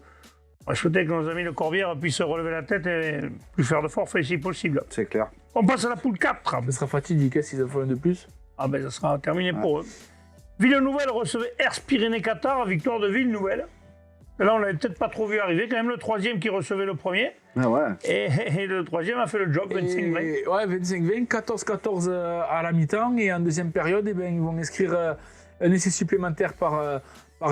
On va souhaiter que nos amis de Corbière puissent se relever la tête et plus faire de forfait si possible. C'est clair. On passe à la poule 4. Ça sera fatidique s'ils en font un de plus. Ah ben ça sera terminé pour eux. Ville-Nouvelle recevait Ers Pyrénées-Qatar, victoire de Ville-Nouvelle. Là, on l'avait peut-être pas trop vu arriver. Quand même le troisième qui recevait le premier. Ah ouais. Et le troisième a fait le job, 25-20. Ouais, 25-20, 14-14 à la mi-temps. Et en deuxième période, eh ben, ils vont inscrire un essai supplémentaire par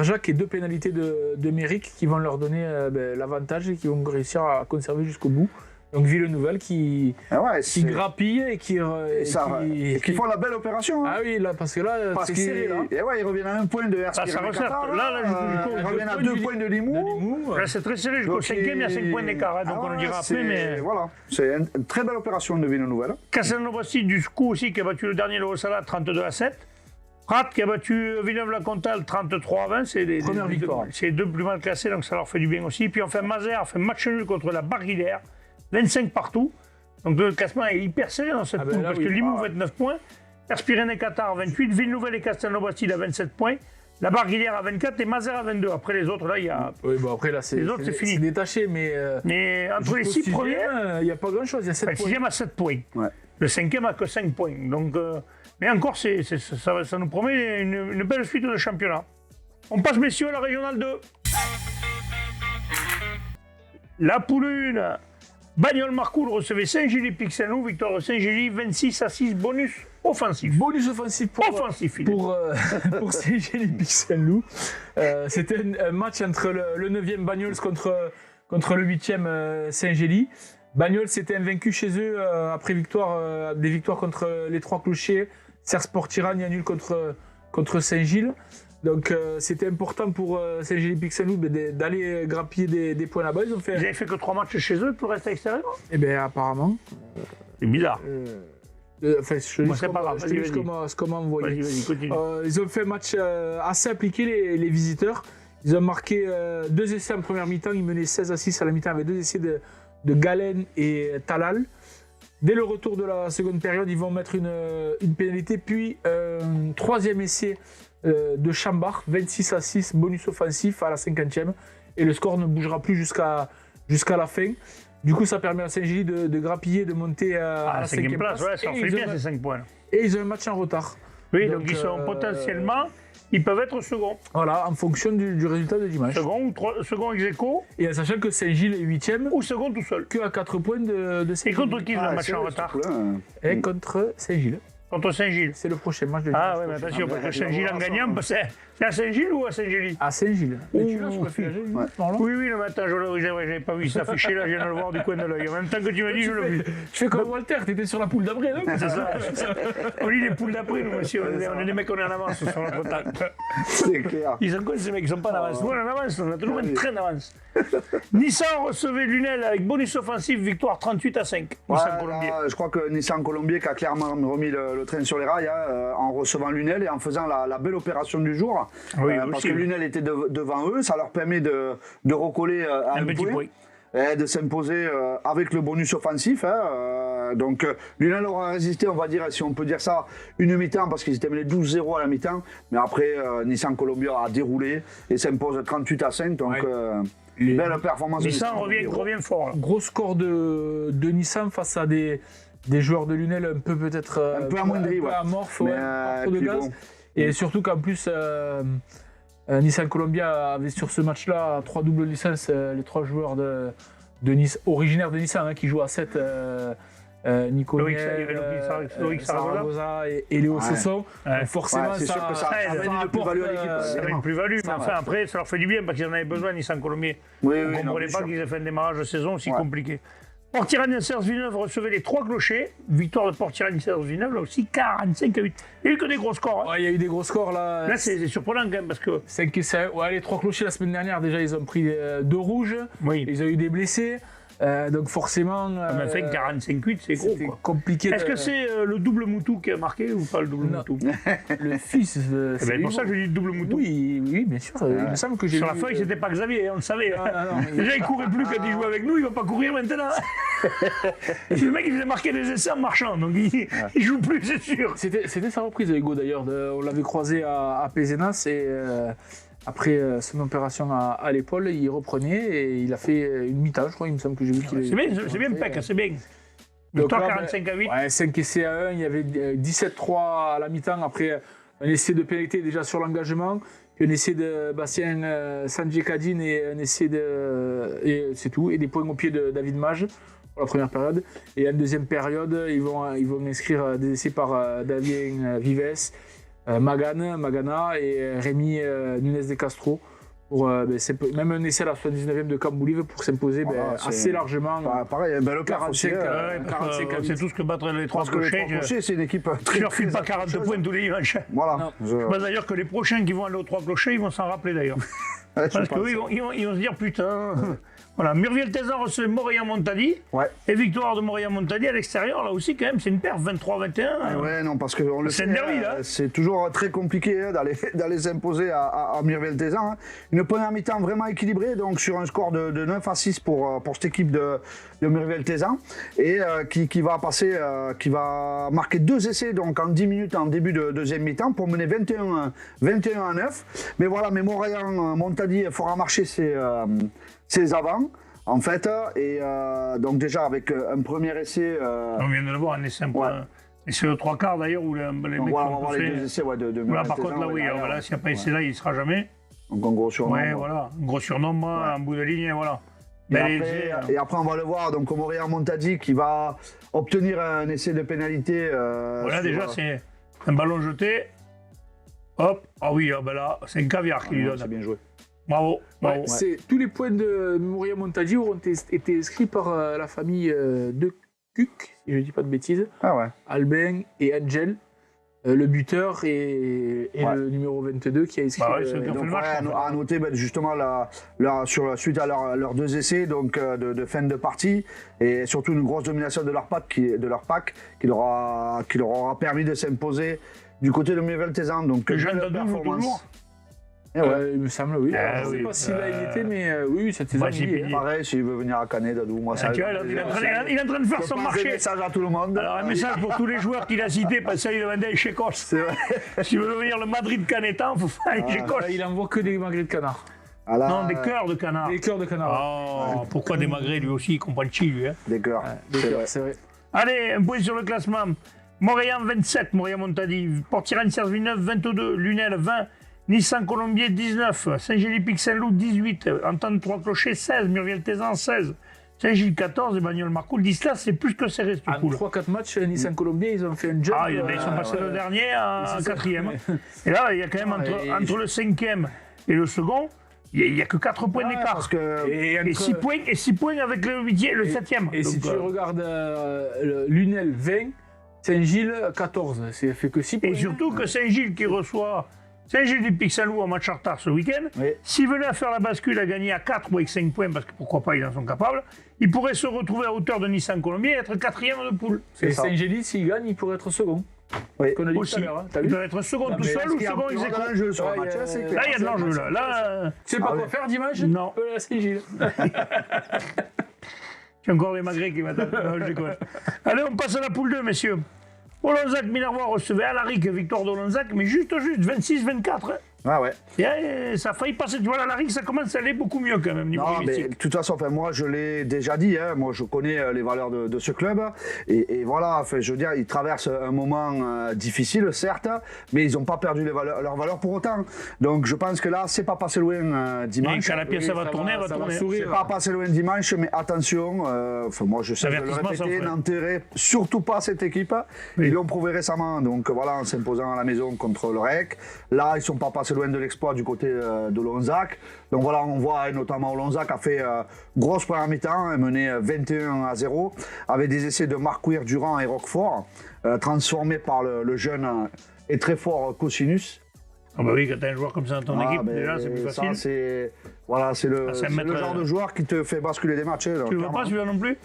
Jacques et 2 pénalités de Méric qui vont leur donner l'avantage et qui vont réussir à conserver jusqu'au bout. Donc Ville-Nouvelle qui grappille et qui font la belle opération. Hein. Ah oui, là, parce que là, c'est serré. Là. Et ouais, ils reviennent à 1 point de RC. Ça resserre. Là, ils reviennent à 2 points de Limoux. Là, c'est très serré jusqu'au 5e, il y a 5 points d'écart. Donc on le dira après. Mais voilà, c'est une très belle opération de Ville-Nouvelle. Castelnau-Bastille du SCO aussi qui a battu le dernier le Haut-Salat 32-7. Prat qui a battu Villeneuve-la-Comtale 33-20, c'est les premières victoires. C'est les 2 plus mal classés, donc ça leur fait du bien aussi. Puis enfin Mazères a fait match nul contre la Barguillère, 25 partout. Donc le classement est hyper serré dans cette poule, parce que Limoux 29 points, Ers Pyrénées-Qatar 28, Ville-Nouvelle et Castelnau-Bastille à 27 points, la Barguillère à 24 et Mazères à 22. Après les autres, là, il y a... Oui, bon après là, c'est fini. C'est détaché, mais entre les 6 premiers, il n'y a pas grand-chose, il y a 7 le points. 6e a 7 points. Ouais. Le 5e a que 5 points. Donc, mais encore, ça nous promet une belle suite de championnat. On passe, messieurs, à la régionale 2. La poule 1. Bagnoles-Marcoul recevait Saint-Gilles-Pixelou, victoire de Saint-Gilles, 26-6, bonus offensif. Bonus offensif pour Saint-Gilles-Pixelou. C'était un match entre le 9e Bagnols contre le 8e Saint-Gilles. Bagnols s'était invaincu chez eux après des victoires contre les 3 clochers, Sersport Tirane, nul contre Saint-Gilles. Donc c'était important pour Saint-Gilles-Pixelou d'aller grappiller des points là-bas. Ils avaient fait que 3 matchs chez eux pour rester à l'extérieur? Eh bien apparemment. C'est bizarre. Enfin, je te dis comment on voyait. Vas-y, continue. Ils ont fait un match assez appliqué, les visiteurs. Ils ont marqué 2 essais en première mi-temps. Ils menaient 16-6 à la mi-temps avec 2 essais de Galen et Talal. Dès le retour de la seconde période, ils vont mettre une pénalité, puis un 3e essai de Chambard, 26-6, bonus offensif à la 50e. Et le score ne bougera plus jusqu'à la fin. Du coup, ça permet à Saint-Gilles de grappiller, de monter à la 5e place. Ouais, ça en fait bien ces 5 points. Et ils ont un match en retard. Oui, donc ils sont potentiellement... Ils peuvent être second. Voilà, en fonction du résultat de dimanche. Second ex-aequo. Et en sachant que Saint-Gilles est 8e. Ou second tout seul. Que à 4 points de Saint-Gilles. Et contre qui le match en retard? Et contre Saint-Gilles. Contre Saint-Gilles. C'est le prochain match de dimanche. Ah oui, mais attention, parce que Saint-Gilles en gagnant, c'est à Saint-Gilles ou à Saint-Gilles? À Saint-Gilles. Mais tu l'as sur le filet. Oui, le matin, j'avais pas vu ça affiché là, je viens de le voir du coin de l'œil. En même temps que tu m'as dit, je l'ai vu. Je fais comme Walter, t'étais sur la poule d'après, non? C'est ça. On lit les poules d'après, nous, monsieur. On est des mecs, on est en avance sur notre temps. C'est clair. Ils sont quoi ces mecs? Ils sont pas en avance. Nous, on est en avance, on a toujours un train d'avance. Nissan recevait Lunel avec bonus offensif, victoire 38-5. Nissan Colombier. Je crois que Nissan Colombier qui a clairement remis le train sur les rails en recevant Lunel et en faisant la belle opération du jour. Oui, parce que Lunel était devant eux, ça leur permet de recoller à un petit point. de s'imposer avec le bonus offensif. Donc Lunel aura résisté, on va dire, si on peut dire ça, une mi-temps parce qu'ils étaient menés 12-0 à la mi-temps. Mais après, Nissan Columbia a déroulé et s'impose 38-5. Donc belle performance. Nissan revient fort. Là. Gros score de Nissan face à des joueurs de Lunel un peu peut-être un peu amoindris, amorphes, mais trop de gaz. Bon. Et surtout qu'en plus, Nissan Columbia avait sur ce match-là 3 doubles licences, les 3 joueurs originaires de Nissan qui jouent à 7. Nicolas, Loïc Saragoza et Léo Sesson. Forcément, c'est sûr que ça amène une plus-value à l'équipe. Ça amène une plus-value, mais enfin, après, ça leur fait du bien parce qu'ils en avaient besoin, Nissan Columbia. On ne comprenait pas qu'ils aient fait un démarrage de saison aussi compliqué. Port-Tirani-Serre-Villeneuve recevait les 3 clochers. Victoire de Port-Tirani-Serre-Villeneuve, là aussi 45-8. Il y a eu que des gros scores. Il y a eu des gros scores là. Là, c'est surprenant quand même parce que. 5 et 5. Les 3 clochers la semaine dernière, déjà, ils ont pris 2 rouges. Oui. Ils ont eu des blessés. Donc forcément. 45-8, c'est gros. Quoi. Compliqué. Est-ce que c'est le double Moutou qui a marqué ou pas le double Moutou? Le fils. C'est pour ça que je dis le double Moutou. Oui, bien sûr. Il me semble que j'ai sur la feuille, c'était pas Xavier, on le savait. Déjà, il courait plus quand il jouait avec nous, il va pas courir maintenant. Le mec, il faisait marquer des essais en marchant, donc il joue plus, c'est sûr. C'était sa reprise, Hugo, d'ailleurs. On l'avait croisé à Pézenas et. Après son opération à l'épaule, il reprenait et il a fait une mi-temps, je crois, il me semble que j'ai vu qu'il C'est bien Pec, c'est bien. Victoire 45-8. 5 essais à 1, il y avait 17-3 à la mi-temps après un essai de pénalité déjà sur l'engagement, un essai de Bastien Sanjekadine et un essai et c'est tout, et des points au pied de David Mage pour la première période. Et en deuxième période, ils vont inscrire des essais par Davien Vives, Magana et Rémi Nunes de Castro pour même un essai à la 79e de Camboulive pour s'imposer assez largement. Pareil, le 45 c'est tout ce que battre les 3 clochers. C'est une équipe très. Je leur file pas 40 points tous les dimanches. Voilà. Je pense d'ailleurs que les prochains qui vont aller aux 3 clochers, ils vont s'en rappeler d'ailleurs. Parce qu'eux, ils vont se dire putain. Voilà, Murviel-Tézan recevait Montadi. Ouais. Et victoire de Montadi à l'extérieur, là aussi, quand même, c'est une perte, 23-21. Ouais, non, parce que on le sait, derby, là. C'est toujours très compliqué d'aller s'imposer à Murviel-Tézan. Une première mi-temps vraiment équilibrée, donc sur un score de 9-6 pour cette équipe de Murviel-Tézan. Et qui va marquer 2 essais donc en 10 minutes en début de deuxième mi-temps pour mener 21-9. Mais voilà, Montadi fera marcher ses avants, en fait, et donc déjà avec un premier essai. On vient de le voir, un essai essai de 3 quarts d'ailleurs, où les mecs on va voir les 2 essais de voilà, par contre, là, oui, voilà, s'il n'y a pas essai là, il ne sera jamais. Donc un gros surnom. Ouais, voilà, un gros surnom, en bout de ligne, voilà. Et après, on va le voir, donc Montadi qui va obtenir un essai de pénalité. Voilà, déjà, c'est un ballon jeté. Hop, là, c'est un caviar qui lui donne. C'est bien joué. Bravo. Tous les points de Moria Montadi auront été inscrits par la famille de Cuc, si je ne dis pas de bêtises. Albin et Angel, le buteur et le numéro 22 qui a inscrit. À noter justement suite à leurs 2 essais donc, de fin de partie et surtout une grosse domination de leur pack qui leur aura permis de s'imposer du côté de Murviel-Tézan. Donc jeune performance. Il me semble, oui. Je ne sais pas s'il a été, mais oui, c'était pareil, s'il veut venir à Canet, Dadou, moi ça. Il est en train de faire son marché. Un message à tout le monde. Alors, un message pour tous les joueurs qu'il a cités, parce qu'il demandait à Échecos. C'est vrai. S'il veut devenir le Madrid canetan, il faut faire Échecos. Il envoie que des magrets de canard. Non, des cœurs de canard. Des cœurs de canard. Pourquoi des magrets, lui aussi, il comprend le chi, lui. Des cœurs. C'est vrai. Allez, un point sur le classement. Montréal 27, Montréal Montadi. Port-Tirani-Serre-Villeneuve 22, Lunel 20. Nissan Colombier 19, Saint-Gély-Pic-Saint-Loup 18, Entente 3 Clochers 16, Murviel-Tézan 16, Saint-Gilles 14, Emmanuel Marcoul 10. Là, c'est plus que serré, ce coup. 3-4 matchs, Nissan Colombier, ils ont fait un jump. Ils sont passés le dernier en 4e. Et là, il y a quand même entre le 5e et le second, il n'y a que 4 points d'écart. Et 6 points avec le 7e. Et si tu regardes Lunel 20, Saint-Gilles 14, ça fait que 6 points. Et surtout que Saint-Gilles qui reçoit Saint-Gilles-du-Pic-Saint-Loup en match en retard ce week-end, s'il venait à faire la bascule, à gagner à 4 ou avec 5 points, parce que pourquoi pas, ils en sont capables, il pourrait se retrouver à hauteur de Nissan Colombier et être 4e de poule. Et Saint-Gilles, s'il gagne, il pourrait être second. Oui, qu'on a dit tout à l'heure. Il peut être second tout seul ou second ex aequo. Là, il y a de l'enjeu. Là, tu sais pas quoi faire dimanche? Non. Saint-Gilles. J'ai encore des magrets qui m'attendent. Non, je déconne. Allez, on passe à la poule 2, messieurs. Olonzac-Minervois recevait Alaric, victoire d'Olonzac, mais juste, 26-24. Hein. Ah ouais. Et ça a failli passer. Tu vois, l'Alaric, ça commence à aller beaucoup mieux quand même. Niveau Non, mais logistique. de toute façon, enfin, moi je l'ai déjà dit, hein, moi je connais les valeurs de ce club. Et voilà, enfin, je veux dire, ils traversent un moment difficile, certes, mais ils n'ont pas perdu leurs valeurs pour autant. Donc je pense que là, c'est pas passé loin Et dimanche. quand la pièce Oui, va ça tourner, elle va va tourner. sourire. C'est pas passé loin dimanche, mais attention, enfin, moi je sais de le Avertissement sans répéter, frais. n'enterrez surtout pas cette équipe. Oui. Ils l'ont prouvé récemment, donc voilà, en s'imposant à la maison contre le REC. Là, ils sont pas passés loin de l'exploit du côté de Olonzac. Donc voilà, on voit notamment Olonzac a fait grosse première mi-temps, mené 21-0, avec des essais de Marc Weir, Durand et Roquefort, transformés par le jeune et très fort Cosinus. Ah bah oui, quand t'as un joueur comme ça dans ton Ah, équipe, ben, déjà, c'est plus ça, facile. c'est voilà, c'est le, Ah, c'est un c'est maître, le genre de joueur qui te fait basculer des matchs. Tu le veux pas, celui-là non plus?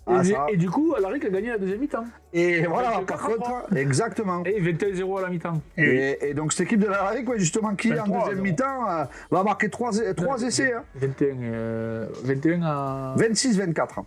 Ah, ça. Et du coup, Alaric a gagné la deuxième mi-temps. Et voilà, 24 par à contre, exactement. Et 21-0 à la mi-temps. Et donc cette équipe de la Laric, justement, qui en 23, deuxième mi-temps va marquer trois essais. Hein. 21 à... 26-24.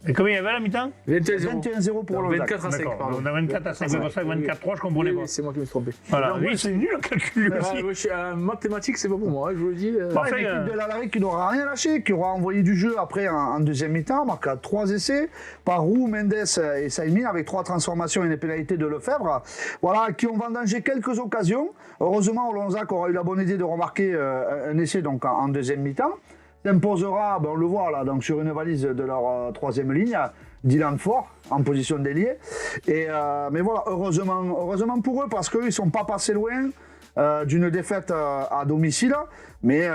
Et combien il y avait à la mi-temps? 21-0. 21-0 pour Olonzac. 24 à 5, D'accord, pardon. on a 24 à 5, c'est pour ça que 24-3, je comprenais pas. C'est moi qui me suis trompé. Voilà, Donc, lui, c'est nul en calcul lui aussi. moi, je suis en mathématiques, c'est pas pour moi, hein, je vous le dis. Enfin, Une équipe de la Laric qui n'aura rien lâché, qui aura envoyé du jeu après en deuxième mi-temps, marqué 3 essais par Roux, Mendes et Saïmin, avec 3 transformations et une pénalité de Lefebvre. Voilà, qui ont vendangé quelques occasions. Heureusement, Olonzac aura eu la bonne idée de remarquer un essai donc, en deuxième mi-temps. S'imposera, ben, on le voit là, donc, sur une valise de leur troisième ligne. Dylan Fort en position d'ailier. Mais voilà, heureusement pour eux, parce qu'ils ne sont pas passés loin d'une défaite à domicile, mais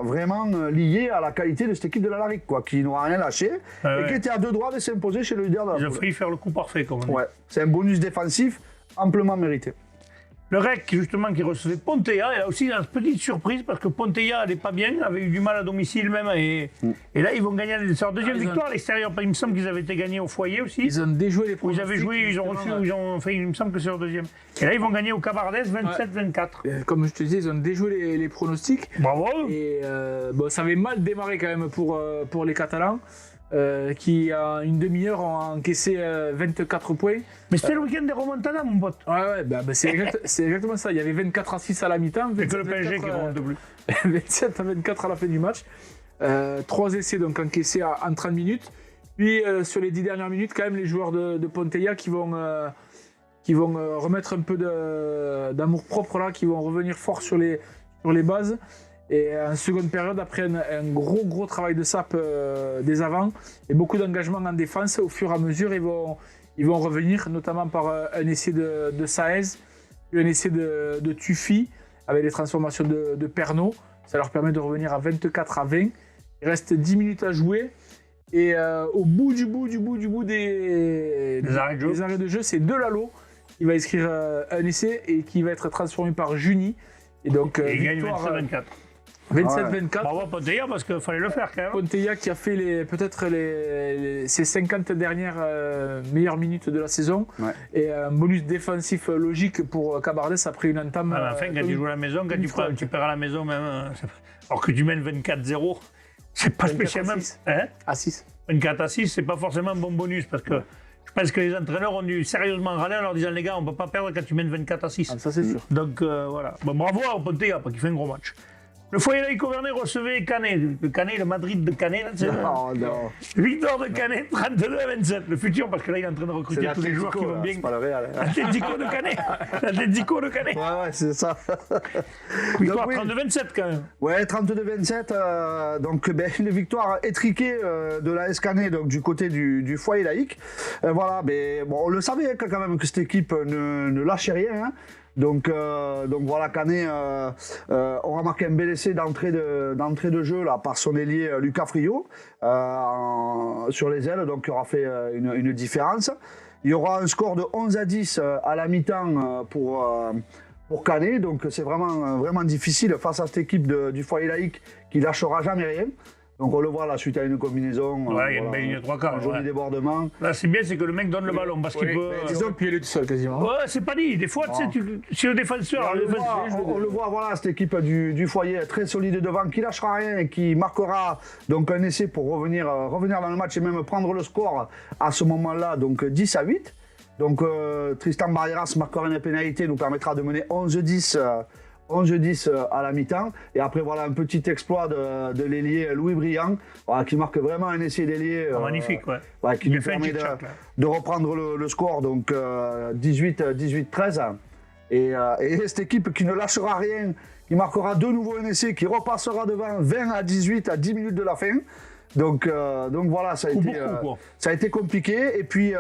vraiment liés à la qualité de cette équipe de la Laric, quoi, qui n'aura rien lâché et qui était à 2 doigts de s'imposer chez le leader de la Ils ont poule. failli faire le coup parfait, comme on dit. Ouais, c'est un bonus défensif amplement mérité. Le REC, justement, qui recevait Ponteia, et là aussi, une petite surprise, parce que Ponteia n'est pas bien, avait eu du mal à domicile même, et là, ils vont gagner leur deuxième victoire à l'extérieur. Il me semble qu'ils avaient été gagnés au foyer aussi. Ils ont déjoué les Où ils avaient joué, ils ont reçu, il me semble que c'est leur deuxième. Et là, ils vont gagner au Cabardès 27-24. Comme je te disais, ils ont déjoué les pronostics. Bravo! Et bon, ça avait mal démarré quand même pour les Catalans, qui en une demi-heure ont encaissé 24 points. Mais c'était le week-end des remontadas, mon pote. Ouais, c'est exactement ça. Il y avait 24 à 6 à la mi-temps. C'est que le PSG qui remonte plus. 27 à 24 à la fin du match. 3 essais donc encaissés en 30 minutes. Puis sur les 10 dernières minutes, quand même, les joueurs de Ponteia qui vont remettre un peu d'amour propre là, qui vont revenir fort sur les bases. Et en seconde période, après un gros travail de sape des avants et beaucoup d'engagement en défense, au fur et à mesure, ils vont revenir, notamment par un essai de Saez, puis un essai de Tufi, avec les transformations de Pernod. Ça leur permet de revenir à 24 à 20. Il reste 10 minutes à jouer. Et au bout des arrêts de jeu, c'est Delalo qui va inscrire un essai et qui va être transformé par Juni. Et donc, Et il gagne victoire, 27-24. 27-24. Bravo Ponteia, parce qu'il fallait le faire quand même. Ponteia qui a fait peut-être ses 50 dernières meilleures minutes de la saison. Ouais. Et un bonus défensif logique pour Cabardès après une entame. À la fin, quand tu joues à la maison, quand tu perds à la maison, même, alors que tu mènes 24-0, c'est pas 24 spécialement. à 6. Hein, À 6. 24 à 6, c'est pas forcément un bon bonus, parce que je pense que les entraîneurs ont dû sérieusement râler en leur disant les gars, on peut pas perdre quand tu mènes 24 à 6. Ah, ça, c'est sûr. Donc voilà. Bon, bravo à Ponteia, parce qu'il fait un gros match. Le foyer laïque Auvergnat recevait Canet. Le Madrid de Canet, là, c'est Oh, non. victoire de Canet, 32 à 27. Le futur, parce que là, il est en train de recruter tous les joueurs qui vont bien. C'est pas le Real. Hein. L'Atlético de Canet. L'Atlético de Canet. Ouais, c'est ça. Victoire Donc, oui. 32-27 quand même. Ouais, 32-27. Donc, une victoire étriquée de la Canet, donc du côté du foyer laïque. Voilà, mais bon, on le savait hein, quand même que cette équipe ne lâchait rien. Hein. Donc voilà, Canet aura marqué un bel essai d'entrée de jeu là, par son ailier Lucas Friot sur les ailes, donc il aura fait une différence. Il y aura un score de 11 à 10 à la mi-temps pour Canet, donc c'est vraiment difficile face à cette équipe du foyer laïque qui lâchera jamais rien. Donc on le voit là, suite à une combinaison. Ouais, il y a une belle ligne de trois quarts. Un joli Ouais. débordement. Là, c'est bien, c'est que le mec donne le ballon parce qu'il peut. Ils ont pied tout seul quasiment. Ouais, c'est pas dit. Des fois, tu sais, si le défenseur. On le voit, voilà, cette équipe du foyer très solide devant, qui lâchera rien et qui marquera donc un essai pour revenir dans le match et même prendre le score à ce moment-là, donc 10-8. Donc Tristan Barreras marquera une pénalité, nous permettra de mener 11-10 à la mi-temps. Et après, voilà un petit exploit de l'ailier Louis Briand, voilà, qui marque vraiment un essai d'ailier. Magnifique, ouais. Ouais, qui Il nous a fait un permet tic-tac, là. de reprendre le score, donc 18-13. Et cette équipe qui ne lâchera rien, qui marquera de nouveau un essai, qui repassera devant 20-18 à 10 minutes de la fin. Donc voilà, ça a été compliqué. Et puis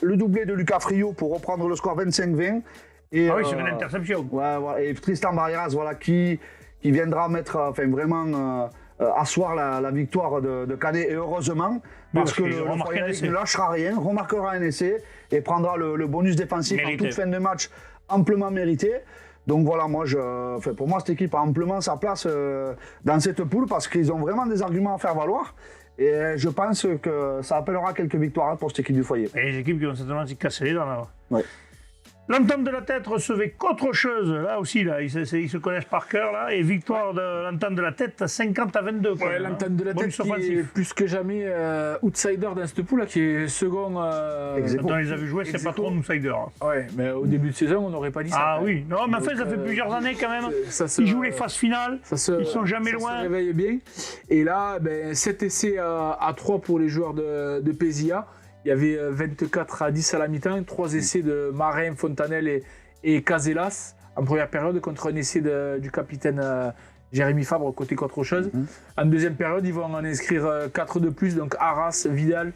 le doublé de Lucas Friot pour reprendre le score 25-20. Et, Ah oui, c'est une interception. Ouais, voilà. Et Tristan Barreras, voilà, qui viendra mettre, vraiment asseoir la victoire de Canet. Et heureusement, parce que le Foyer ne lâchera rien, remarquera un essai et prendra le bonus défensif Mérité. en toute fin de match, amplement mérité. Donc voilà, pour moi, cette équipe a amplement sa place dans cette poule parce qu'ils ont vraiment des arguments à faire valoir. Et je pense que ça appellera quelques victoires pour cette équipe du Foyer. Et les équipes qui vont certainement s'y casser les dents là. Ouais. L'entente de la tête recevait qu'autre-chose, là aussi, là, ils se connaissent par cœur, là, et victoire de l'entente de la tête 50-22. Quoi, Ouais, l'entente de la tête qui est plus que jamais outsider dans cette poule, là, qui est second. Quand on les a vus jouer, c'est pas trop un outsider. Ouais, mais au début de saison, on n'aurait pas dit ça. Ah oui, non, mais enfin, ça fait plusieurs années quand même. Ils jouent les phases finales, ils sont jamais loin. Ça se réveille bien. Et là, 7 essais à 3 pour les joueurs de Pézilla. Il y avait 24-10 à la mi-temps, 3 essais de Marin, Fontanelle et Casellas en première période contre un essai du capitaine Jérémy Fabre côté qu'autre chose. En deuxième période, ils vont en inscrire 4 de plus, donc Arras, Vidal,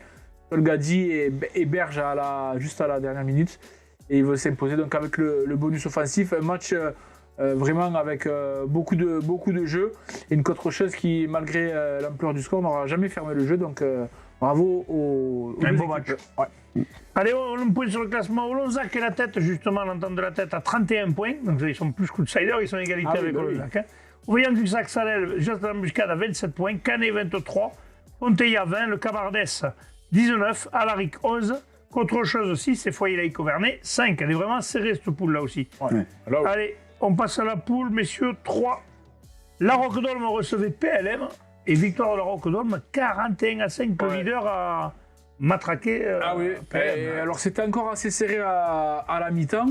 Tolgadi et Berge juste à la dernière minute. Et ils vont s'imposer donc avec le bonus offensif. Un match vraiment avec beaucoup de jeux et une autre chose qui, malgré l'ampleur du score, n'aura jamais fermé le jeu. Donc bravo aux un deux beau équipes. match. Ouais. Allez, on point sur le classement. Olonzac est la tête, justement, l'entente de la tête à 31 points. Donc ils sont plus qu'outsiders, ils sont en égalité avec Olonzac. Hein. Ouvrian Cuxac Salel, juste dans l'embuscade à 27 points. Canet 23, Ponteilla 20, le Cabardès 19, Alaric 11, qu'autre chose 6 et Foyer Laïc Auvernais 5. Elle est vraiment serrée cette poule là aussi. Ouais. Alors, Allez, on passe à la poule, messieurs, 3. La Roque d'Olme recevait PLM et victoire de la Roque d'Olme 41-5. Le leader a matraqué ah oui, PLM. alors c'était encore assez serré à la mi-temps.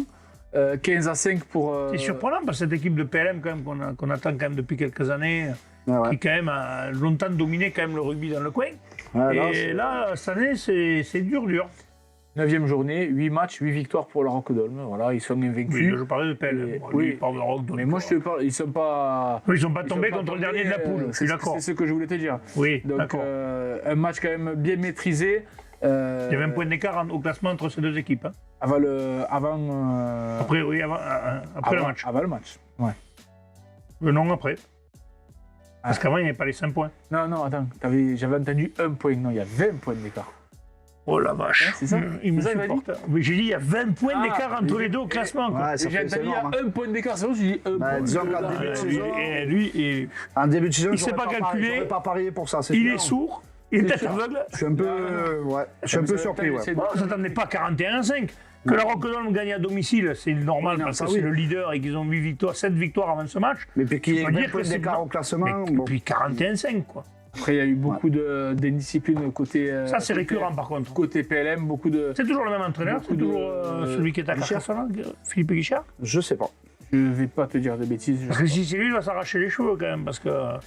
15-5 pour. C'est surprenant parce que cette équipe de PLM quand même, qu'on attend quand même depuis quelques années, qui quand même a longtemps dominé quand même le rugby dans le coin. Et là, cette année, c'est dur. 9e journée, 8 matchs, 8 victoires pour la Roque d'Olme. Voilà, ils sont invaincus. Oui, je parlais de PLM. Et, Lui, il parle de Roque d'Olme. Mais moi, je te parle, ils sont pas. Ils sont pas tombés contre le dernier de la poule, je suis d'accord. C'est ce que je voulais te dire. Oui, donc d'accord. un match quand même bien maîtrisé. Il y a 20 points d'écart au classement entre ces deux équipes. Hein. Avant le match. Avant le match. Ouais. Non, après. Parce qu'avant, il n'y avait pas les 5 points. Non, attends. J'avais entendu 1 point. Non, il y a 20 points d'écart. Oh la vache. Ouais, c'est ça. Il me C'est ça, supporte. Oui, j'ai dit, il y a 20 points d'écart entre les deux au classement. Quoi. Ouais, J'ai entendu il y a 1 point d'écart. C'est bon, j'ai dit 1 point. Disons qu'en début de saison, Lui, en début de saison, il s'est pas calculé. j'aurais pas parié pour ça. il est sourd. Il est peut-être aveugle. Je suis un peu, surpris. Ouais. On ne s'attendait pas à 41-5. Que la Roque d'Olme gagne à domicile, c'est normal parce que c'est le leader et qu'ils ont 7 victoires avant ce match. Mais puis qu'il y ait On peut 20 dire points que c'est d'écart au classement. Et puis 41-5, quoi. Après, il y a eu beaucoup d'indiscipline côté. Ça, c'est récurrent, par contre. Côté PLM, beaucoup de. C'est toujours le même entraîneur, c'est toujours celui qui est à Carcassonne, Philippe Guichard. Je sais pas. Je vais pas te dire de bêtises. Parce que si c'est lui, il va s'arracher les cheveux quand même, parce que là,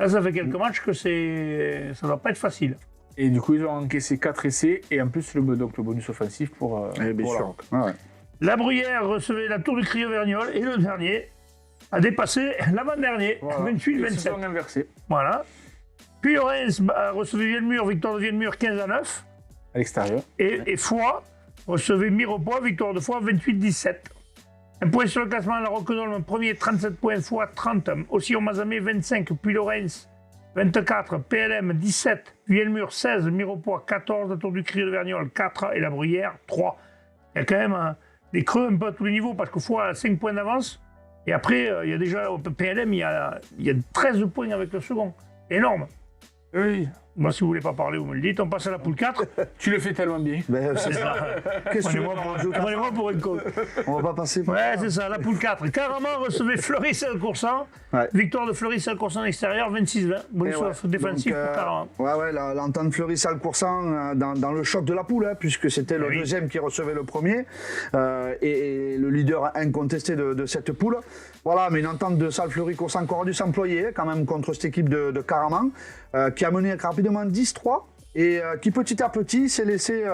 ça fait quelques matchs que ça doit pas être facile. Et du coup, ils ont encaissé 4 essais et en plus le bonus offensif pour Bien sûr. La Bruyère recevait la Tour du Crieux-Vergnol et le dernier a dépassé l'avant-dernier, Voilà. 28-27. Ils se sont inversés Voilà. Puis Lorenz recevait Vielmur, victoire de Vielmur 15-9. à l'extérieur. Et Foix recevait Mirepoix, victoire de Foix 28-17. Un point sur le classement, la Roque d'Olme, premier 37 points, Foix 30. Aussi Mazamé 25, puis Lorenz 24, PLM 17, Vielmur 16, Mirepoix 14, la Tour du Crieux de Vergnol 4 et la Bruyère 3. Il y a quand même des creux un peu à tous les niveaux parce que Foix a 5 points d'avance. Et après, il y a déjà au PLM, il y a 13 points avec le second. Énorme. Oui. Moi, si vous voulez pas parler, vous me le dites. On passe à la poule 4. Tu le fais tellement bien. Ben, C'est ça. qu'est-ce que tu veux Prenez-moi pour une con. On va pas passer par Ouais, c'est ça, la poule 4. Caraman recevait Fleury-Saint-Coursan. Ouais. Victoire de Fleury-Saint-Coursan extérieur, 26-20. Bonus défensif Donc, pour Caraman. ouais, l'entente Fleury-Salle-Coursan dans le choc de la poule, hein, puisque c'était le deuxième qui recevait le premier et le leader incontesté de cette poule. Voilà, mais une entente de Salle-Fleury-Coursan qui aurait dû s'employer quand même contre cette équipe de Caraman, qui a mené rapidement 10-3. Et qui petit à petit s'est laissé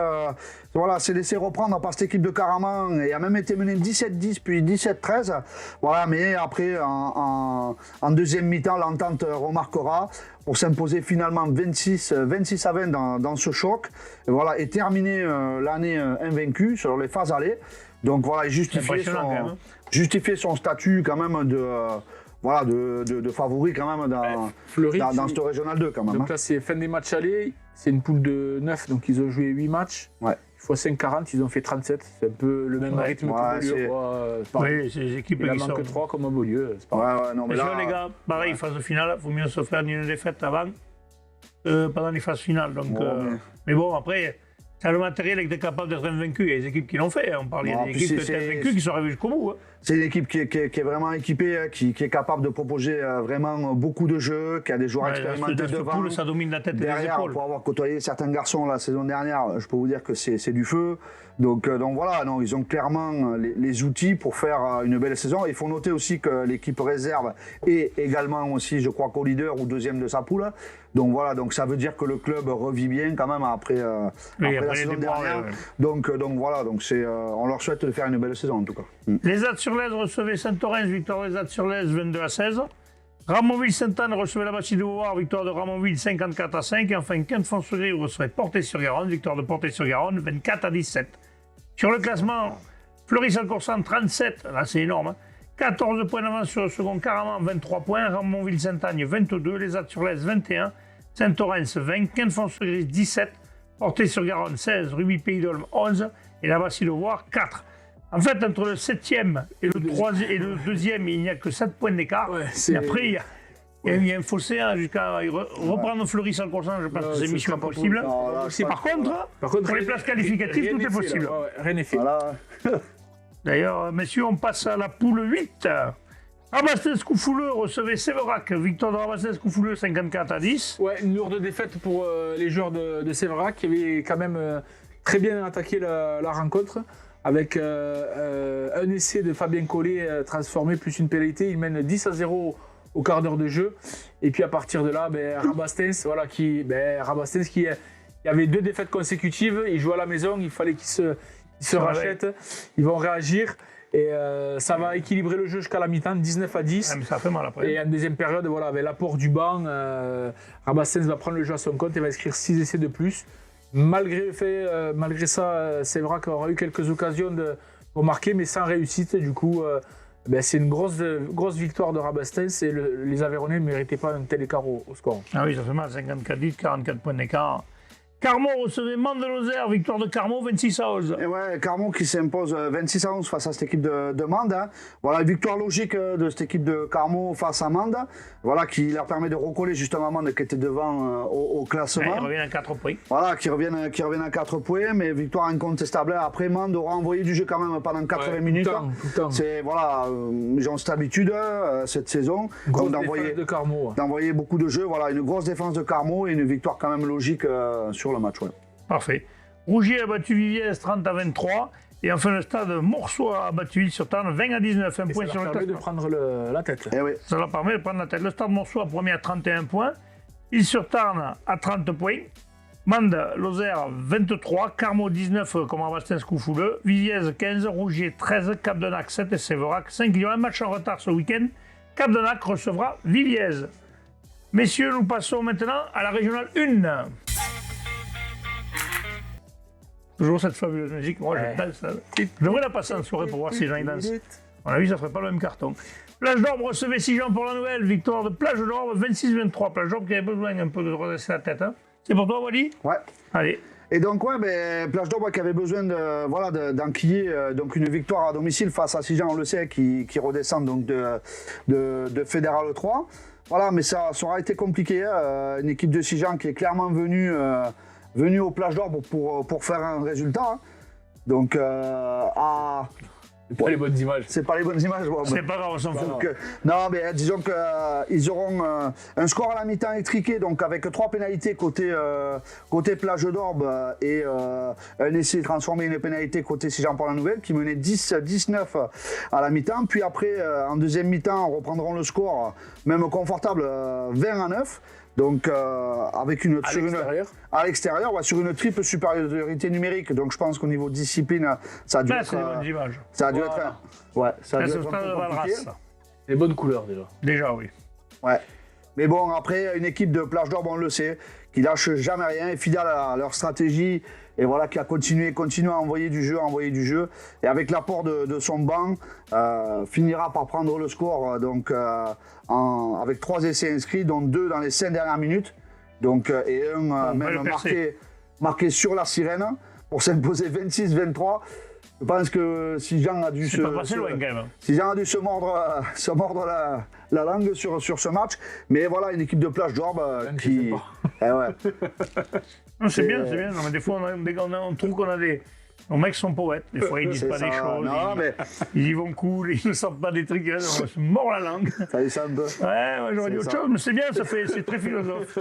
reprendre par cette équipe de Caraman et a même été mené 17-10 puis 17-13. Voilà, mais après en deuxième mi-temps, l'entente remarquera pour s'imposer finalement 26-20 dans ce choc. Et voilà, et terminer l'année invaincue sur les phases allées. Donc voilà, justifier son statut quand même de favori quand même dans ce régional 2 quand même. Donc là, c'est fin des matchs allés. C'est une poule de 9, donc ils ont joué 8 matchs. Ouais. Fois 5,40, ils ont fait 37. C'est un peu le même rythme que Beaulieu. Oui, c'est les équipes Il en qui manque sont. 3 comme à Beaulieu. C'est pas grave. Non, mais Mais là, les gars, pareil, phase finale, il vaut mieux se faire une défaite avant pendant les phases finales. Donc, mais bon, après, c'est le matériel qui est capable d'être invaincu. Il y a des équipes qui l'ont fait. On parlait des équipes qui étaient invaincues, qui sont arrivées jusqu'au bout. Hein. C'est une équipe qui est vraiment équipée, qui est capable de proposer vraiment beaucoup de jeux, qui a des joueurs expérimentés devant. Poule, ça domine la tête et les Derrière, épaules. pour avoir côtoyé certains garçons la saison dernière, je peux vous dire que c'est du feu. Donc voilà, non, ils ont clairement les outils pour faire une belle saison. Il faut noter aussi que l'équipe réserve est également aussi, je crois, co-leader ou deuxième de sa poule. Donc voilà, donc ça veut dire que le club revit bien quand même après la saison dernière. Donc voilà, donc on leur souhaite de faire une belle saison en tout cas. Les Azs-sur-Lez recevaient Saint-Orens, victoire des Azs-sur-Lez 22-16. Ramonville-Sainte-Anne recevait la Bastille de Beauvoir, victoire de Ramonville 54-5. Et enfin, Quinte-Fonce-Gris recevait Portet-sur-Garonne, victoire de Portet-sur-Garonne 24-17. Sur le classement, Fleury-Saint-Coursan 37, là c'est énorme, hein. 14 points d'avance sur le second, Caraman 23 points, Ramonville-Sainte-Anne 22, les Azs-sur-Lez 21, Saint-Orens 20, Quinte-Fonce-Gris 17, Portet-sur-Garonne 16, Rubis-Pays-d'Olme 11 et la Bastille de Beauvoir 4. En fait, entre le 7e et le 2e, il n'y a que 7 points d'écart. Ouais, et après, il y a un fossé jusqu'à reprendre Fleury-Saint-Coursan, je pense que c'est mission impossible. Par contre, pour les places qualificatives, tout est possible. Rien n'est fait. Voilà. D'ailleurs, messieurs, on passe à la poule 8. Rabastens-Coufouleux recevait Séverac, victoire de Rabastens-Coufouleux 54-10. Ouais, une lourde défaite pour les joueurs de Séverac qui avaient quand même très bien attaqué la rencontre. Avec un essai de Fabien Collet transformé plus une pénalité, il mène 10-0 au quart d'heure de jeu. Et puis à partir de là, Rabastens, qui avait 2 défaites consécutives, il joue à la maison, il fallait qu'il se rachète, ils vont réagir. Et ça va équilibrer le jeu jusqu'à la mi-temps, 19-10. Mais ça fait mal après. Et en deuxième période, avec l'apport du banc, Rabastens va prendre le jeu à son compte et va inscrire 6 essais de plus. Malgré ça, Séverac aura eu quelques occasions pour marquer, mais sans réussite. Du coup, c'est une grosse victoire de Rabastens et les Aveyronnais ne méritaient pas un tel écart au score. Ah oui, ça fait mal, 54-10, 44 points d'écart. Carmont recevait Mende-Lozère, victoire de Carmont 26-11. Et ouais, Carmont qui s'impose 26-11 face à cette équipe de Mende. Hein. Voilà, victoire logique de cette équipe de Carmont face à Mende. Voilà, qui leur permet de recoller justement Mende qui était devant au classement. Ouais, ils reviennent à 4 points. Voilà, qui reviennent à 4 points, mais victoire incontestable. Après, Mende aura envoyé du jeu quand même pendant 80 minutes. Tout le temps. C'est, voilà, ils ont cette habitude cette saison. Grosse défense de Carmont. D'envoyer beaucoup de jeux. Voilà, une grosse défense de Carmont et une victoire quand même logique sur le match. Ouais. Parfait. Rougier a battu Viviez 30-23. Et enfin, le stade Morsois a battu Île-sur-Tarn 20-19. Un point sur le classement. Ça permet de prendre la tête. Oui. Ça leur permet de prendre la tête. Le stade Morsois premier à 31 points. Île-sur-Tarn à 30 points. Mende, Lozère 23. Carmont 19 comme Rabastens-Coufouleux. Viviez 15. Rougier 13. Cap-de-Nac 7 et Séverac 5. Il y aura un match en retard ce week-end. Cap-de-Nac recevra Viviez. Messieurs, nous passons maintenant à la régionale 1. Toujours cette fabuleuse musique. Moi, je danse. Je devrais la passer en soirée pour voir si les gens y dansent. À mon avis, ça ne ferait pas le même carton. Plage d'Orbe recevait Sigean pour la nouvelle. Victoire de Plage d'Orbe 26-23. Plage d'Orbe qui avait besoin un peu de redresser la tête. Hein. C'est pour toi, Wally? Ouais. Allez. Et donc, Plage d'Orbe qui avait besoin d'enquiller donc une victoire à domicile face à Sigean, on le sait, qui redescend donc de Fédéral 3. Voilà, mais ça aura été compliqué. Une équipe de Sijan qui est clairement venue aux plages d'Orbe pour faire un résultat. Hein. Donc, C'est pas les bonnes images. C'est pas les bonnes images. Ouais, C'est pas grave, on s'en fout. donc, non, mais disons qu'ils auront un score à la mi-temps étriqué, donc avec 3 pénalités côté plage d'Orbe et un essai transformé en pénalité côté Sijan-Port-la-Nouvelle qui menait 10-19 à la mi-temps. Puis après, en deuxième mi-temps, on reprendront le score, même confortable, 20-9. Donc avec à l'extérieur, sur une triple supériorité numérique. Donc je pense qu'au niveau discipline, ça a dû être. C'est des bonnes images. Ça a dû être. Ouais, ça a dû être un peu compliqué. Les bonnes couleurs déjà. Déjà, oui. Ouais. Mais bon, après, une équipe de plage d'Orbe, on le sait, qui lâche jamais rien, est fidèle à leur stratégie, et voilà, qui a continué à envoyer du jeu, et avec l'apport de son banc, finira par prendre le score, donc avec 3 essais inscrits, dont 2 dans les 5 dernières minutes, donc, et un même marqué sur la sirène, pour s'imposer 26-23. Je pense que Sijan a dû se mordre la langue sur ce match. Mais voilà, une équipe de plage d'Orbe qui. C'est bien. Non, mais des fois, on trouve qu'on a des. Nos mecs sont poètes, des fois ils disent pas des choses, ils y vont cool, ils ne sortent pas des trucs, on se mord la langue. Ça descend un peu. Ouais, j'aurais dit autre chose, mais c'est bien, c'est très philosophe.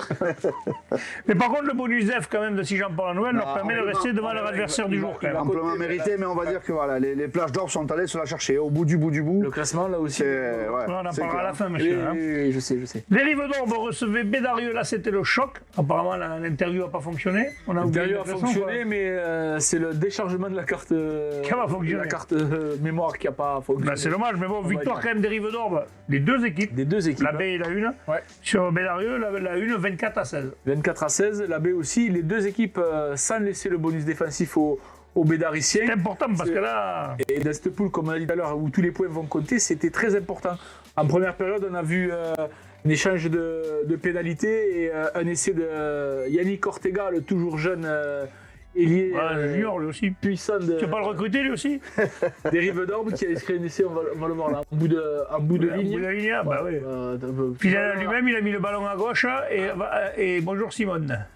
Mais par contre, le bonus F quand même de Sijan-Port-la-Nouvelle leur permet de rester devant leur adversaire du jour quand même. Amplement mérité, mais on va dire que voilà, les plages d'Orbe sont allées se la chercher au bout du bout. Le classement là aussi. On en parlera à la fin, monsieur. Oui, je sais. Les Rives d'Orbe recevaient Bédarieux, là c'était le choc. Apparemment l'interview n'a pas fonctionné. L'interview a fonctionné, mais c'est le déchargement de la carte, mémoire qui n'a pas fonctionné. C'est dommage, mais bon, victoire quand même des Rives d'Orbe, des deux équipes. La baie et la une. Ouais. Sur Bédarieux, la une 24-16. 24-16, la baie aussi. Les deux équipes sans laisser le bonus défensif aux Bédariciens. C'est important parce que là. Et dans cette poule, comme on a dit tout à l'heure, où tous les points vont compter, c'était très important. En première période, on a vu un échange de pénalités et un essai de Yannick Ortega, le toujours jeune ailier junior lui aussi. Puissant. Tu veux pas le recruter lui aussi? Des Rives d'Orbe qui a inscrit un essai, on va le voir là, en bout de ligne. En bout de ligne, bah oui. Puis lui-même, il a mis le ballon à gauche et bonjour Simone.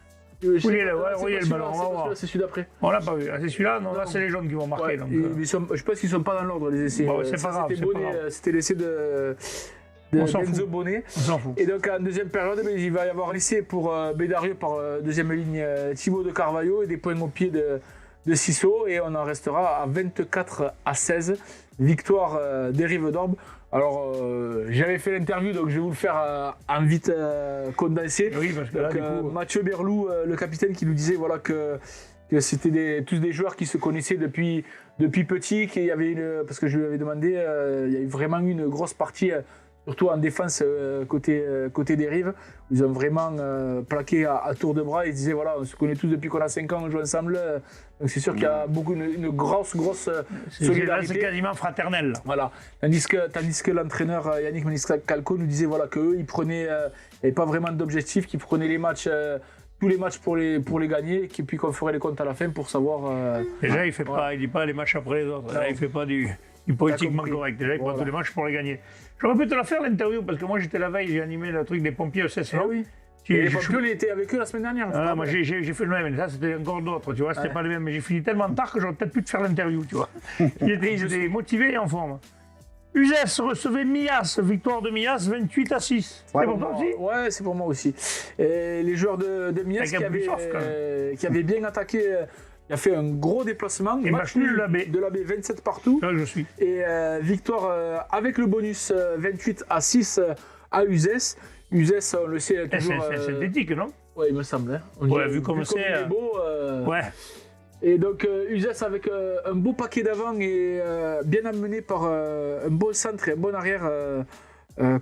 Oui, le ballon, on va voir. C'est celui d'après. On l'a pas vu. C'est celui-là, non, là c'est les jaunes qui vont marquer. Donc, je pense qu'ils sont pas dans l'ordre les essais. Bon, c'est pas grave. C'était l'essai de Enzo Bonnet. On s'en fout. Et donc en deuxième période, il va y avoir l'essai pour Bédarieux par deuxième ligne Thibaut de Carvalho et des points au pied de Sissot. Et on en restera à 24-16. Victoire des Rives d'Orbe. Alors j'avais fait l'interview, donc je vais vous le faire en vite condensé. Oui, parce que là, donc, du coup... Mathieu Berlou, le capitaine, qui nous disait voilà, que c'était tous des joueurs qui se connaissaient depuis petit, qu'il y avait parce que je lui avais demandé, il y a eu vraiment une grosse partie, surtout en défense côté des Rives, où ils ont vraiment plaqué à tour de bras. Ils disaient voilà, on se connaît tous depuis qu'on a 5 ans, on joue ensemble. Donc c'est sûr qu'il y a une grosse solidarité. C'est quasiment fraternel. Voilà. Tandis que l'entraîneur Yannick Maniscalco nous disait voilà, qu'eux, ils n'avaient pas vraiment d'objectif, qu'ils prenaient les matchs, tous les matchs pour les gagner, et puis qu'on ferait les comptes à la fin pour savoir. Déjà, il dit pas les matchs après les autres. Là, il fait pas du politiquement correct. Déjà, il prend tous les matchs pour les gagner. J'aurais pu te la faire l'interview parce que moi j'étais la veille, j'ai animé le truc des pompiers au CSA. Ah oui. Les pompiers, il était avec eux la semaine dernière. Ah, moi j'ai fait le même, ça c'était encore d'autres, tu vois, c'était pas le même. Mais j'ai fini tellement tard que j'aurais peut-être pu te faire l'interview, tu vois. Ils étaient motivés et en forme. Uzès recevait Mias, victoire de Mias 28-6. C'est pour toi aussi? Ouais, c'est pour moi aussi. Et les joueurs de Mias qui avaient bien attaqué. Il a fait un gros déplacement. Et match nul de la baie 27 partout. Là, je suis. Et victoire avec le bonus 28-6 à Uzès. Uzès, on le sait toujours. C'est synthétique, non? Oui, il me semble. Ouais, vu comme c'est. Beau. Ouais. Et donc Uzès avec un beau paquet d'avant et bien amené par un beau centre et un bon arrière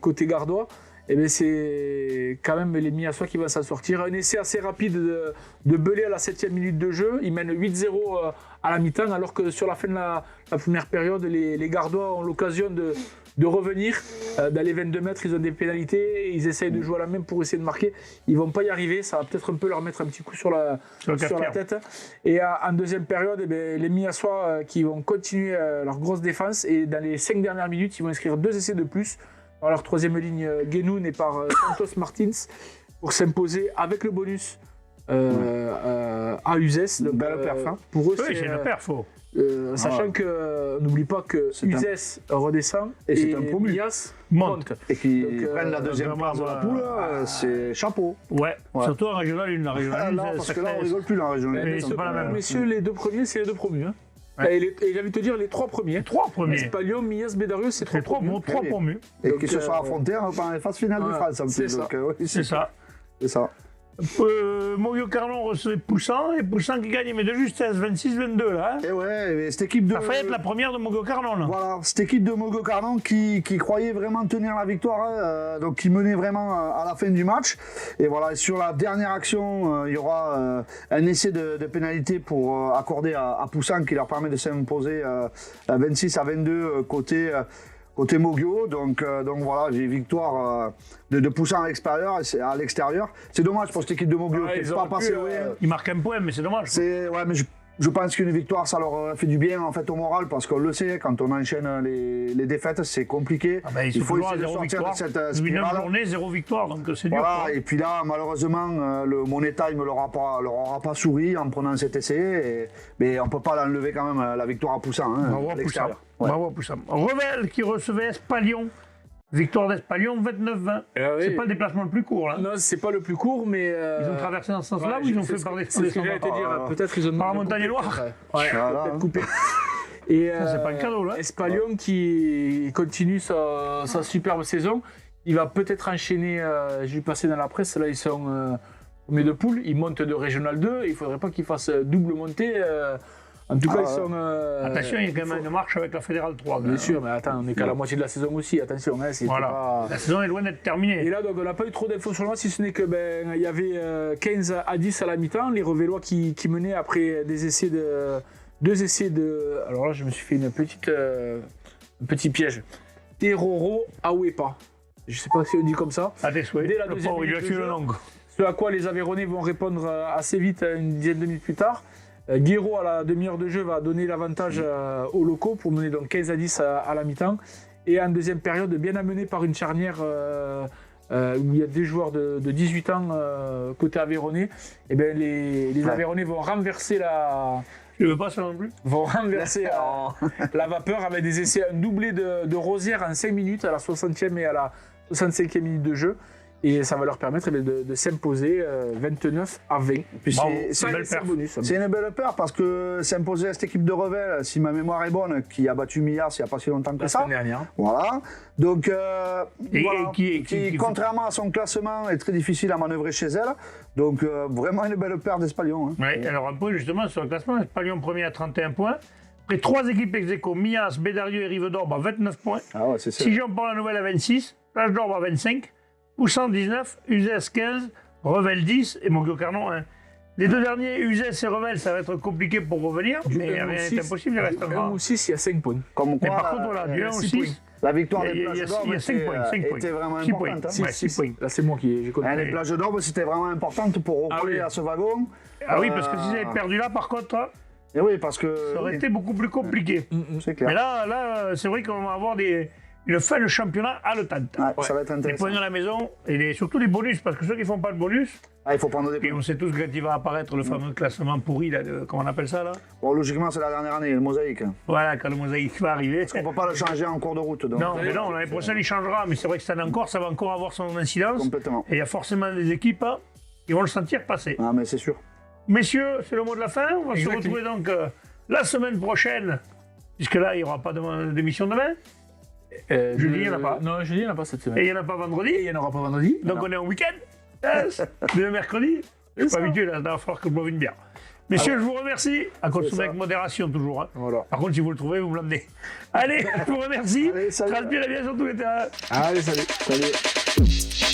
côté gardois. Et bien c'est quand même les Miassois qui vont s'en sortir. Un essai assez rapide de Belay à la 7e minute de jeu. Ils mènent 8-0 à la mi-temps, alors que sur la fin de la première période, les Gardois ont l'occasion de revenir. Dans les 22 mètres, ils ont des pénalités. Ils essayent de jouer à la main pour essayer de marquer. Ils ne vont pas y arriver. Ça va peut-être un peu leur mettre un petit coup sur la tête. Et en deuxième période, les Miassois qui vont continuer leur grosse défense. Et dans les 5 dernières minutes, ils vont inscrire 2 essais de plus. par leur troisième ligne Guénoun et par Santos Martins pour s'imposer avec le bonus à Uzès. Donc, Belle perf, hein. Pour eux, Oui, c'est une perf. sachant que n'oublie pas que Uzès redescend Et c'est un promu. Mias Monte. monte. Et qui Donc, prennent la deuxième vraiment, place de la poule, c'est chapeau. Ouais, Ouais. surtout en régional 1. La régional 1, Non, parce que là, on rigole plus dans la région. Mais Mais c'est pas la même. messieurs, les deux premiers, c'est les deux promus. Hein. Ouais. Et j'ai envie de te dire les trois premiers. 3 premiers. Espalion, Mias, Bédarieux, c'est C'est 3 promus. promus. Et Donc, qui se sont affrontés pendant les phases finales de ouais, France en c'est plus. ça. Donc, oui, C'est ça. C'est ça. Morio Carnon recevait Poussan, et Poussan qui gagne, mais de justesse, 26-22 là. Hein. Et ouais, mais cette équipe de. Lafayette, la première de Morio Carnon là. Voilà, cette équipe de Mogo Carnon qui croyait vraiment tenir la victoire, donc qui menait vraiment à la fin du match. Et voilà, sur la dernière action, il y aura un essai de pénalité pour accorder à Poussin qui leur permet de s'imposer 26-22 côté Mogio. Donc voilà, j'ai victoire de Poussin à l'extérieur. C'est dommage pour cette équipe de Mogio Ouais, qui ils n'est pas auraient pu, passée loin. Il marque un point, mais c'est dommage. Ouais, mais je pense qu'une victoire, ça leur fait du bien en fait au moral, parce qu'on le sait, quand on enchaîne les défaites, c'est compliqué. Ah ben, Il faut toujours à essayer de 0 sortir victoire. de cette Depuis 9 spirale. journées, 0 victoire, donc c'est dur. Voilà, quoi. et puis là, malheureusement, le Money Time leur aura pas souri en prenant cet essai, mais on peut pas l'enlever quand même la victoire à Poussin. Hein, Bravo à à Poussin. l'extérieur. Ouais. Bravo à Poussin. Revel qui recevait Espalion. Victoire d'Espalion, 29-20. Ah oui. C'est pas le déplacement le plus court là. Non, c'est pas le plus court, mais. Ils ont traversé dans ce sens-là ou ils ont fait par des C'est ce que j'allais te dire. Peut-être ils ont. Par la montagne noire. Ouais, Voilà, peut-être hein. coupé. Et Ça, c'est pas un cadeau là. Espalion qui continue sa superbe saison. Il va peut-être enchaîner, j'ai vu passer dans la presse, là ils sont premiers de poule, ils montent de Régional 2, il faudrait pas qu'ils fassent double montée. En tout cas, ils sont. Attention, il y a quand même une marche avec la Fédérale 3. Bien sûr, mais attends, on est qu'à la moitié de la saison aussi, attention. Hein, c'était Voilà. pas... La saison est loin d'être terminée. Et là, donc, on n'a pas eu trop d'infos sur le match, si ce n'est que il y avait 15-10 à la mi-temps, les Revellois qui menaient après deux essais de. Alors là, je me suis fait un petit piège. Teroro Awepa. Je sais pas si on dit comme ça. À tes souhaits. Dès la Le deuxième pauvre, il lui a minute tué de le jeu. nom. Ce à quoi les Aveyronnais vont répondre assez vite, une dizaine de minutes plus tard. Guéraud, à la demi-heure de jeu, va donner l'avantage aux locaux pour mener donc 15-10 à la mi-temps. Et en deuxième période, bien amené par une charnière où il y a des joueurs de 18 ans côté Aveyronnais, et bien les Aveyronnais vont renverser Tu veux pas ça non plus? la vapeur avec des essais, un doublé de Rosière en 5 minutes à la 60e et à la 65e minute de jeu. Et ça va leur permettre de s'imposer 29-20. Puis Bravo, c'est c'est une belle perf. c'est une belle peur parce que s'imposer à cette équipe de Revel, si ma mémoire est bonne, qui a battu Millas il n'y a pas si longtemps que La ça. semaine dernière. Voilà. Donc, Et voilà, qui- contrairement à son classement, est très difficile à manœuvrer chez elle. Donc, vraiment une belle paire d'Espalion. Hein. Ouais, alors un peu justement sur le classement, Espalion premier à 31 points. Après 3 équipes ex-aequo, Mias, Bédarieux et Rive d'Orbe à 29 points. Ah ouais, c'est ça. Sigeon par la Nouvelle à 26, Plage d'Orbe à 25, Poussan 19, Uzès 15, Revel 10 et Montgueux Carnon 1. Les deux derniers, Uzès et Revel, ça va être compliqué pour revenir, mais rien n'est impossible, il reste 1 encore. ou 6, il y a 5 points. Comme Mais quoi, par contre, voilà, du 1 au 6, la victoire il des y a plages d'Orbe 5 points. 5 points. était vraiment 6 points. importante. Hein. Ouais, 6 points. Là, c'est moi qui j'ai compté. Hein, les plages d'Orbe, c'était vraiment importante pour recoller oui. à ce wagon. Ah oui, parce que s'ils avaient perdu là, par contre, Et oui, parce que. ça aurait été beaucoup plus compliqué. C'est clair. Mais là c'est vrai qu'on va avoir une fin de championnat haletante. Ouais, ça va être Les intéressant. points à la maison et surtout les bonus, parce que ceux qui font pas le bonus, Ah, il faut prendre des et points. on sait tous quand il va apparaître le fameux classement pourri, là, comment on appelle ça là? Bon, logiquement, c'est la dernière année, le mosaïque. Voilà, quand le mosaïque va arriver. On ne peut pas le changer en cours de route. Donc, Non, mais non, l'année prochaine il changera, mais c'est vrai que cette année encore, ça va encore avoir son incidence. Complètement. Et il y a forcément des équipes qui vont le sentir passer. Ah, mais c'est sûr. Messieurs, c'est le mot de la fin. On va Exactement. se retrouver donc la semaine prochaine, puisque là, il n'y aura pas d'émission demain. Jeudi, il n'y en a pas. Non, jeudi, il n'y en a pas cette semaine. Et il n'y en a pas vendredi. Et il n'y en aura pas vendredi. Donc on est en week-end. Yes. Le mercredi. Je suis pas habitué, là, il va falloir que je boive une bière. Messieurs, je vous remercie. À consommer avec modération, toujours. Hein. Voilà. Par contre, si vous le trouvez, vous me l'emmenez. Allez, je vous remercie. Allez, salut. Transpirez bien sur tous les terrains. Allez, salut. Salut.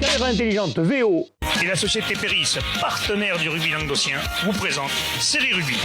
Caméra intelligente, VO. Et la société Péris, partenaire du rugby languedocien, vous présente Série Rugby.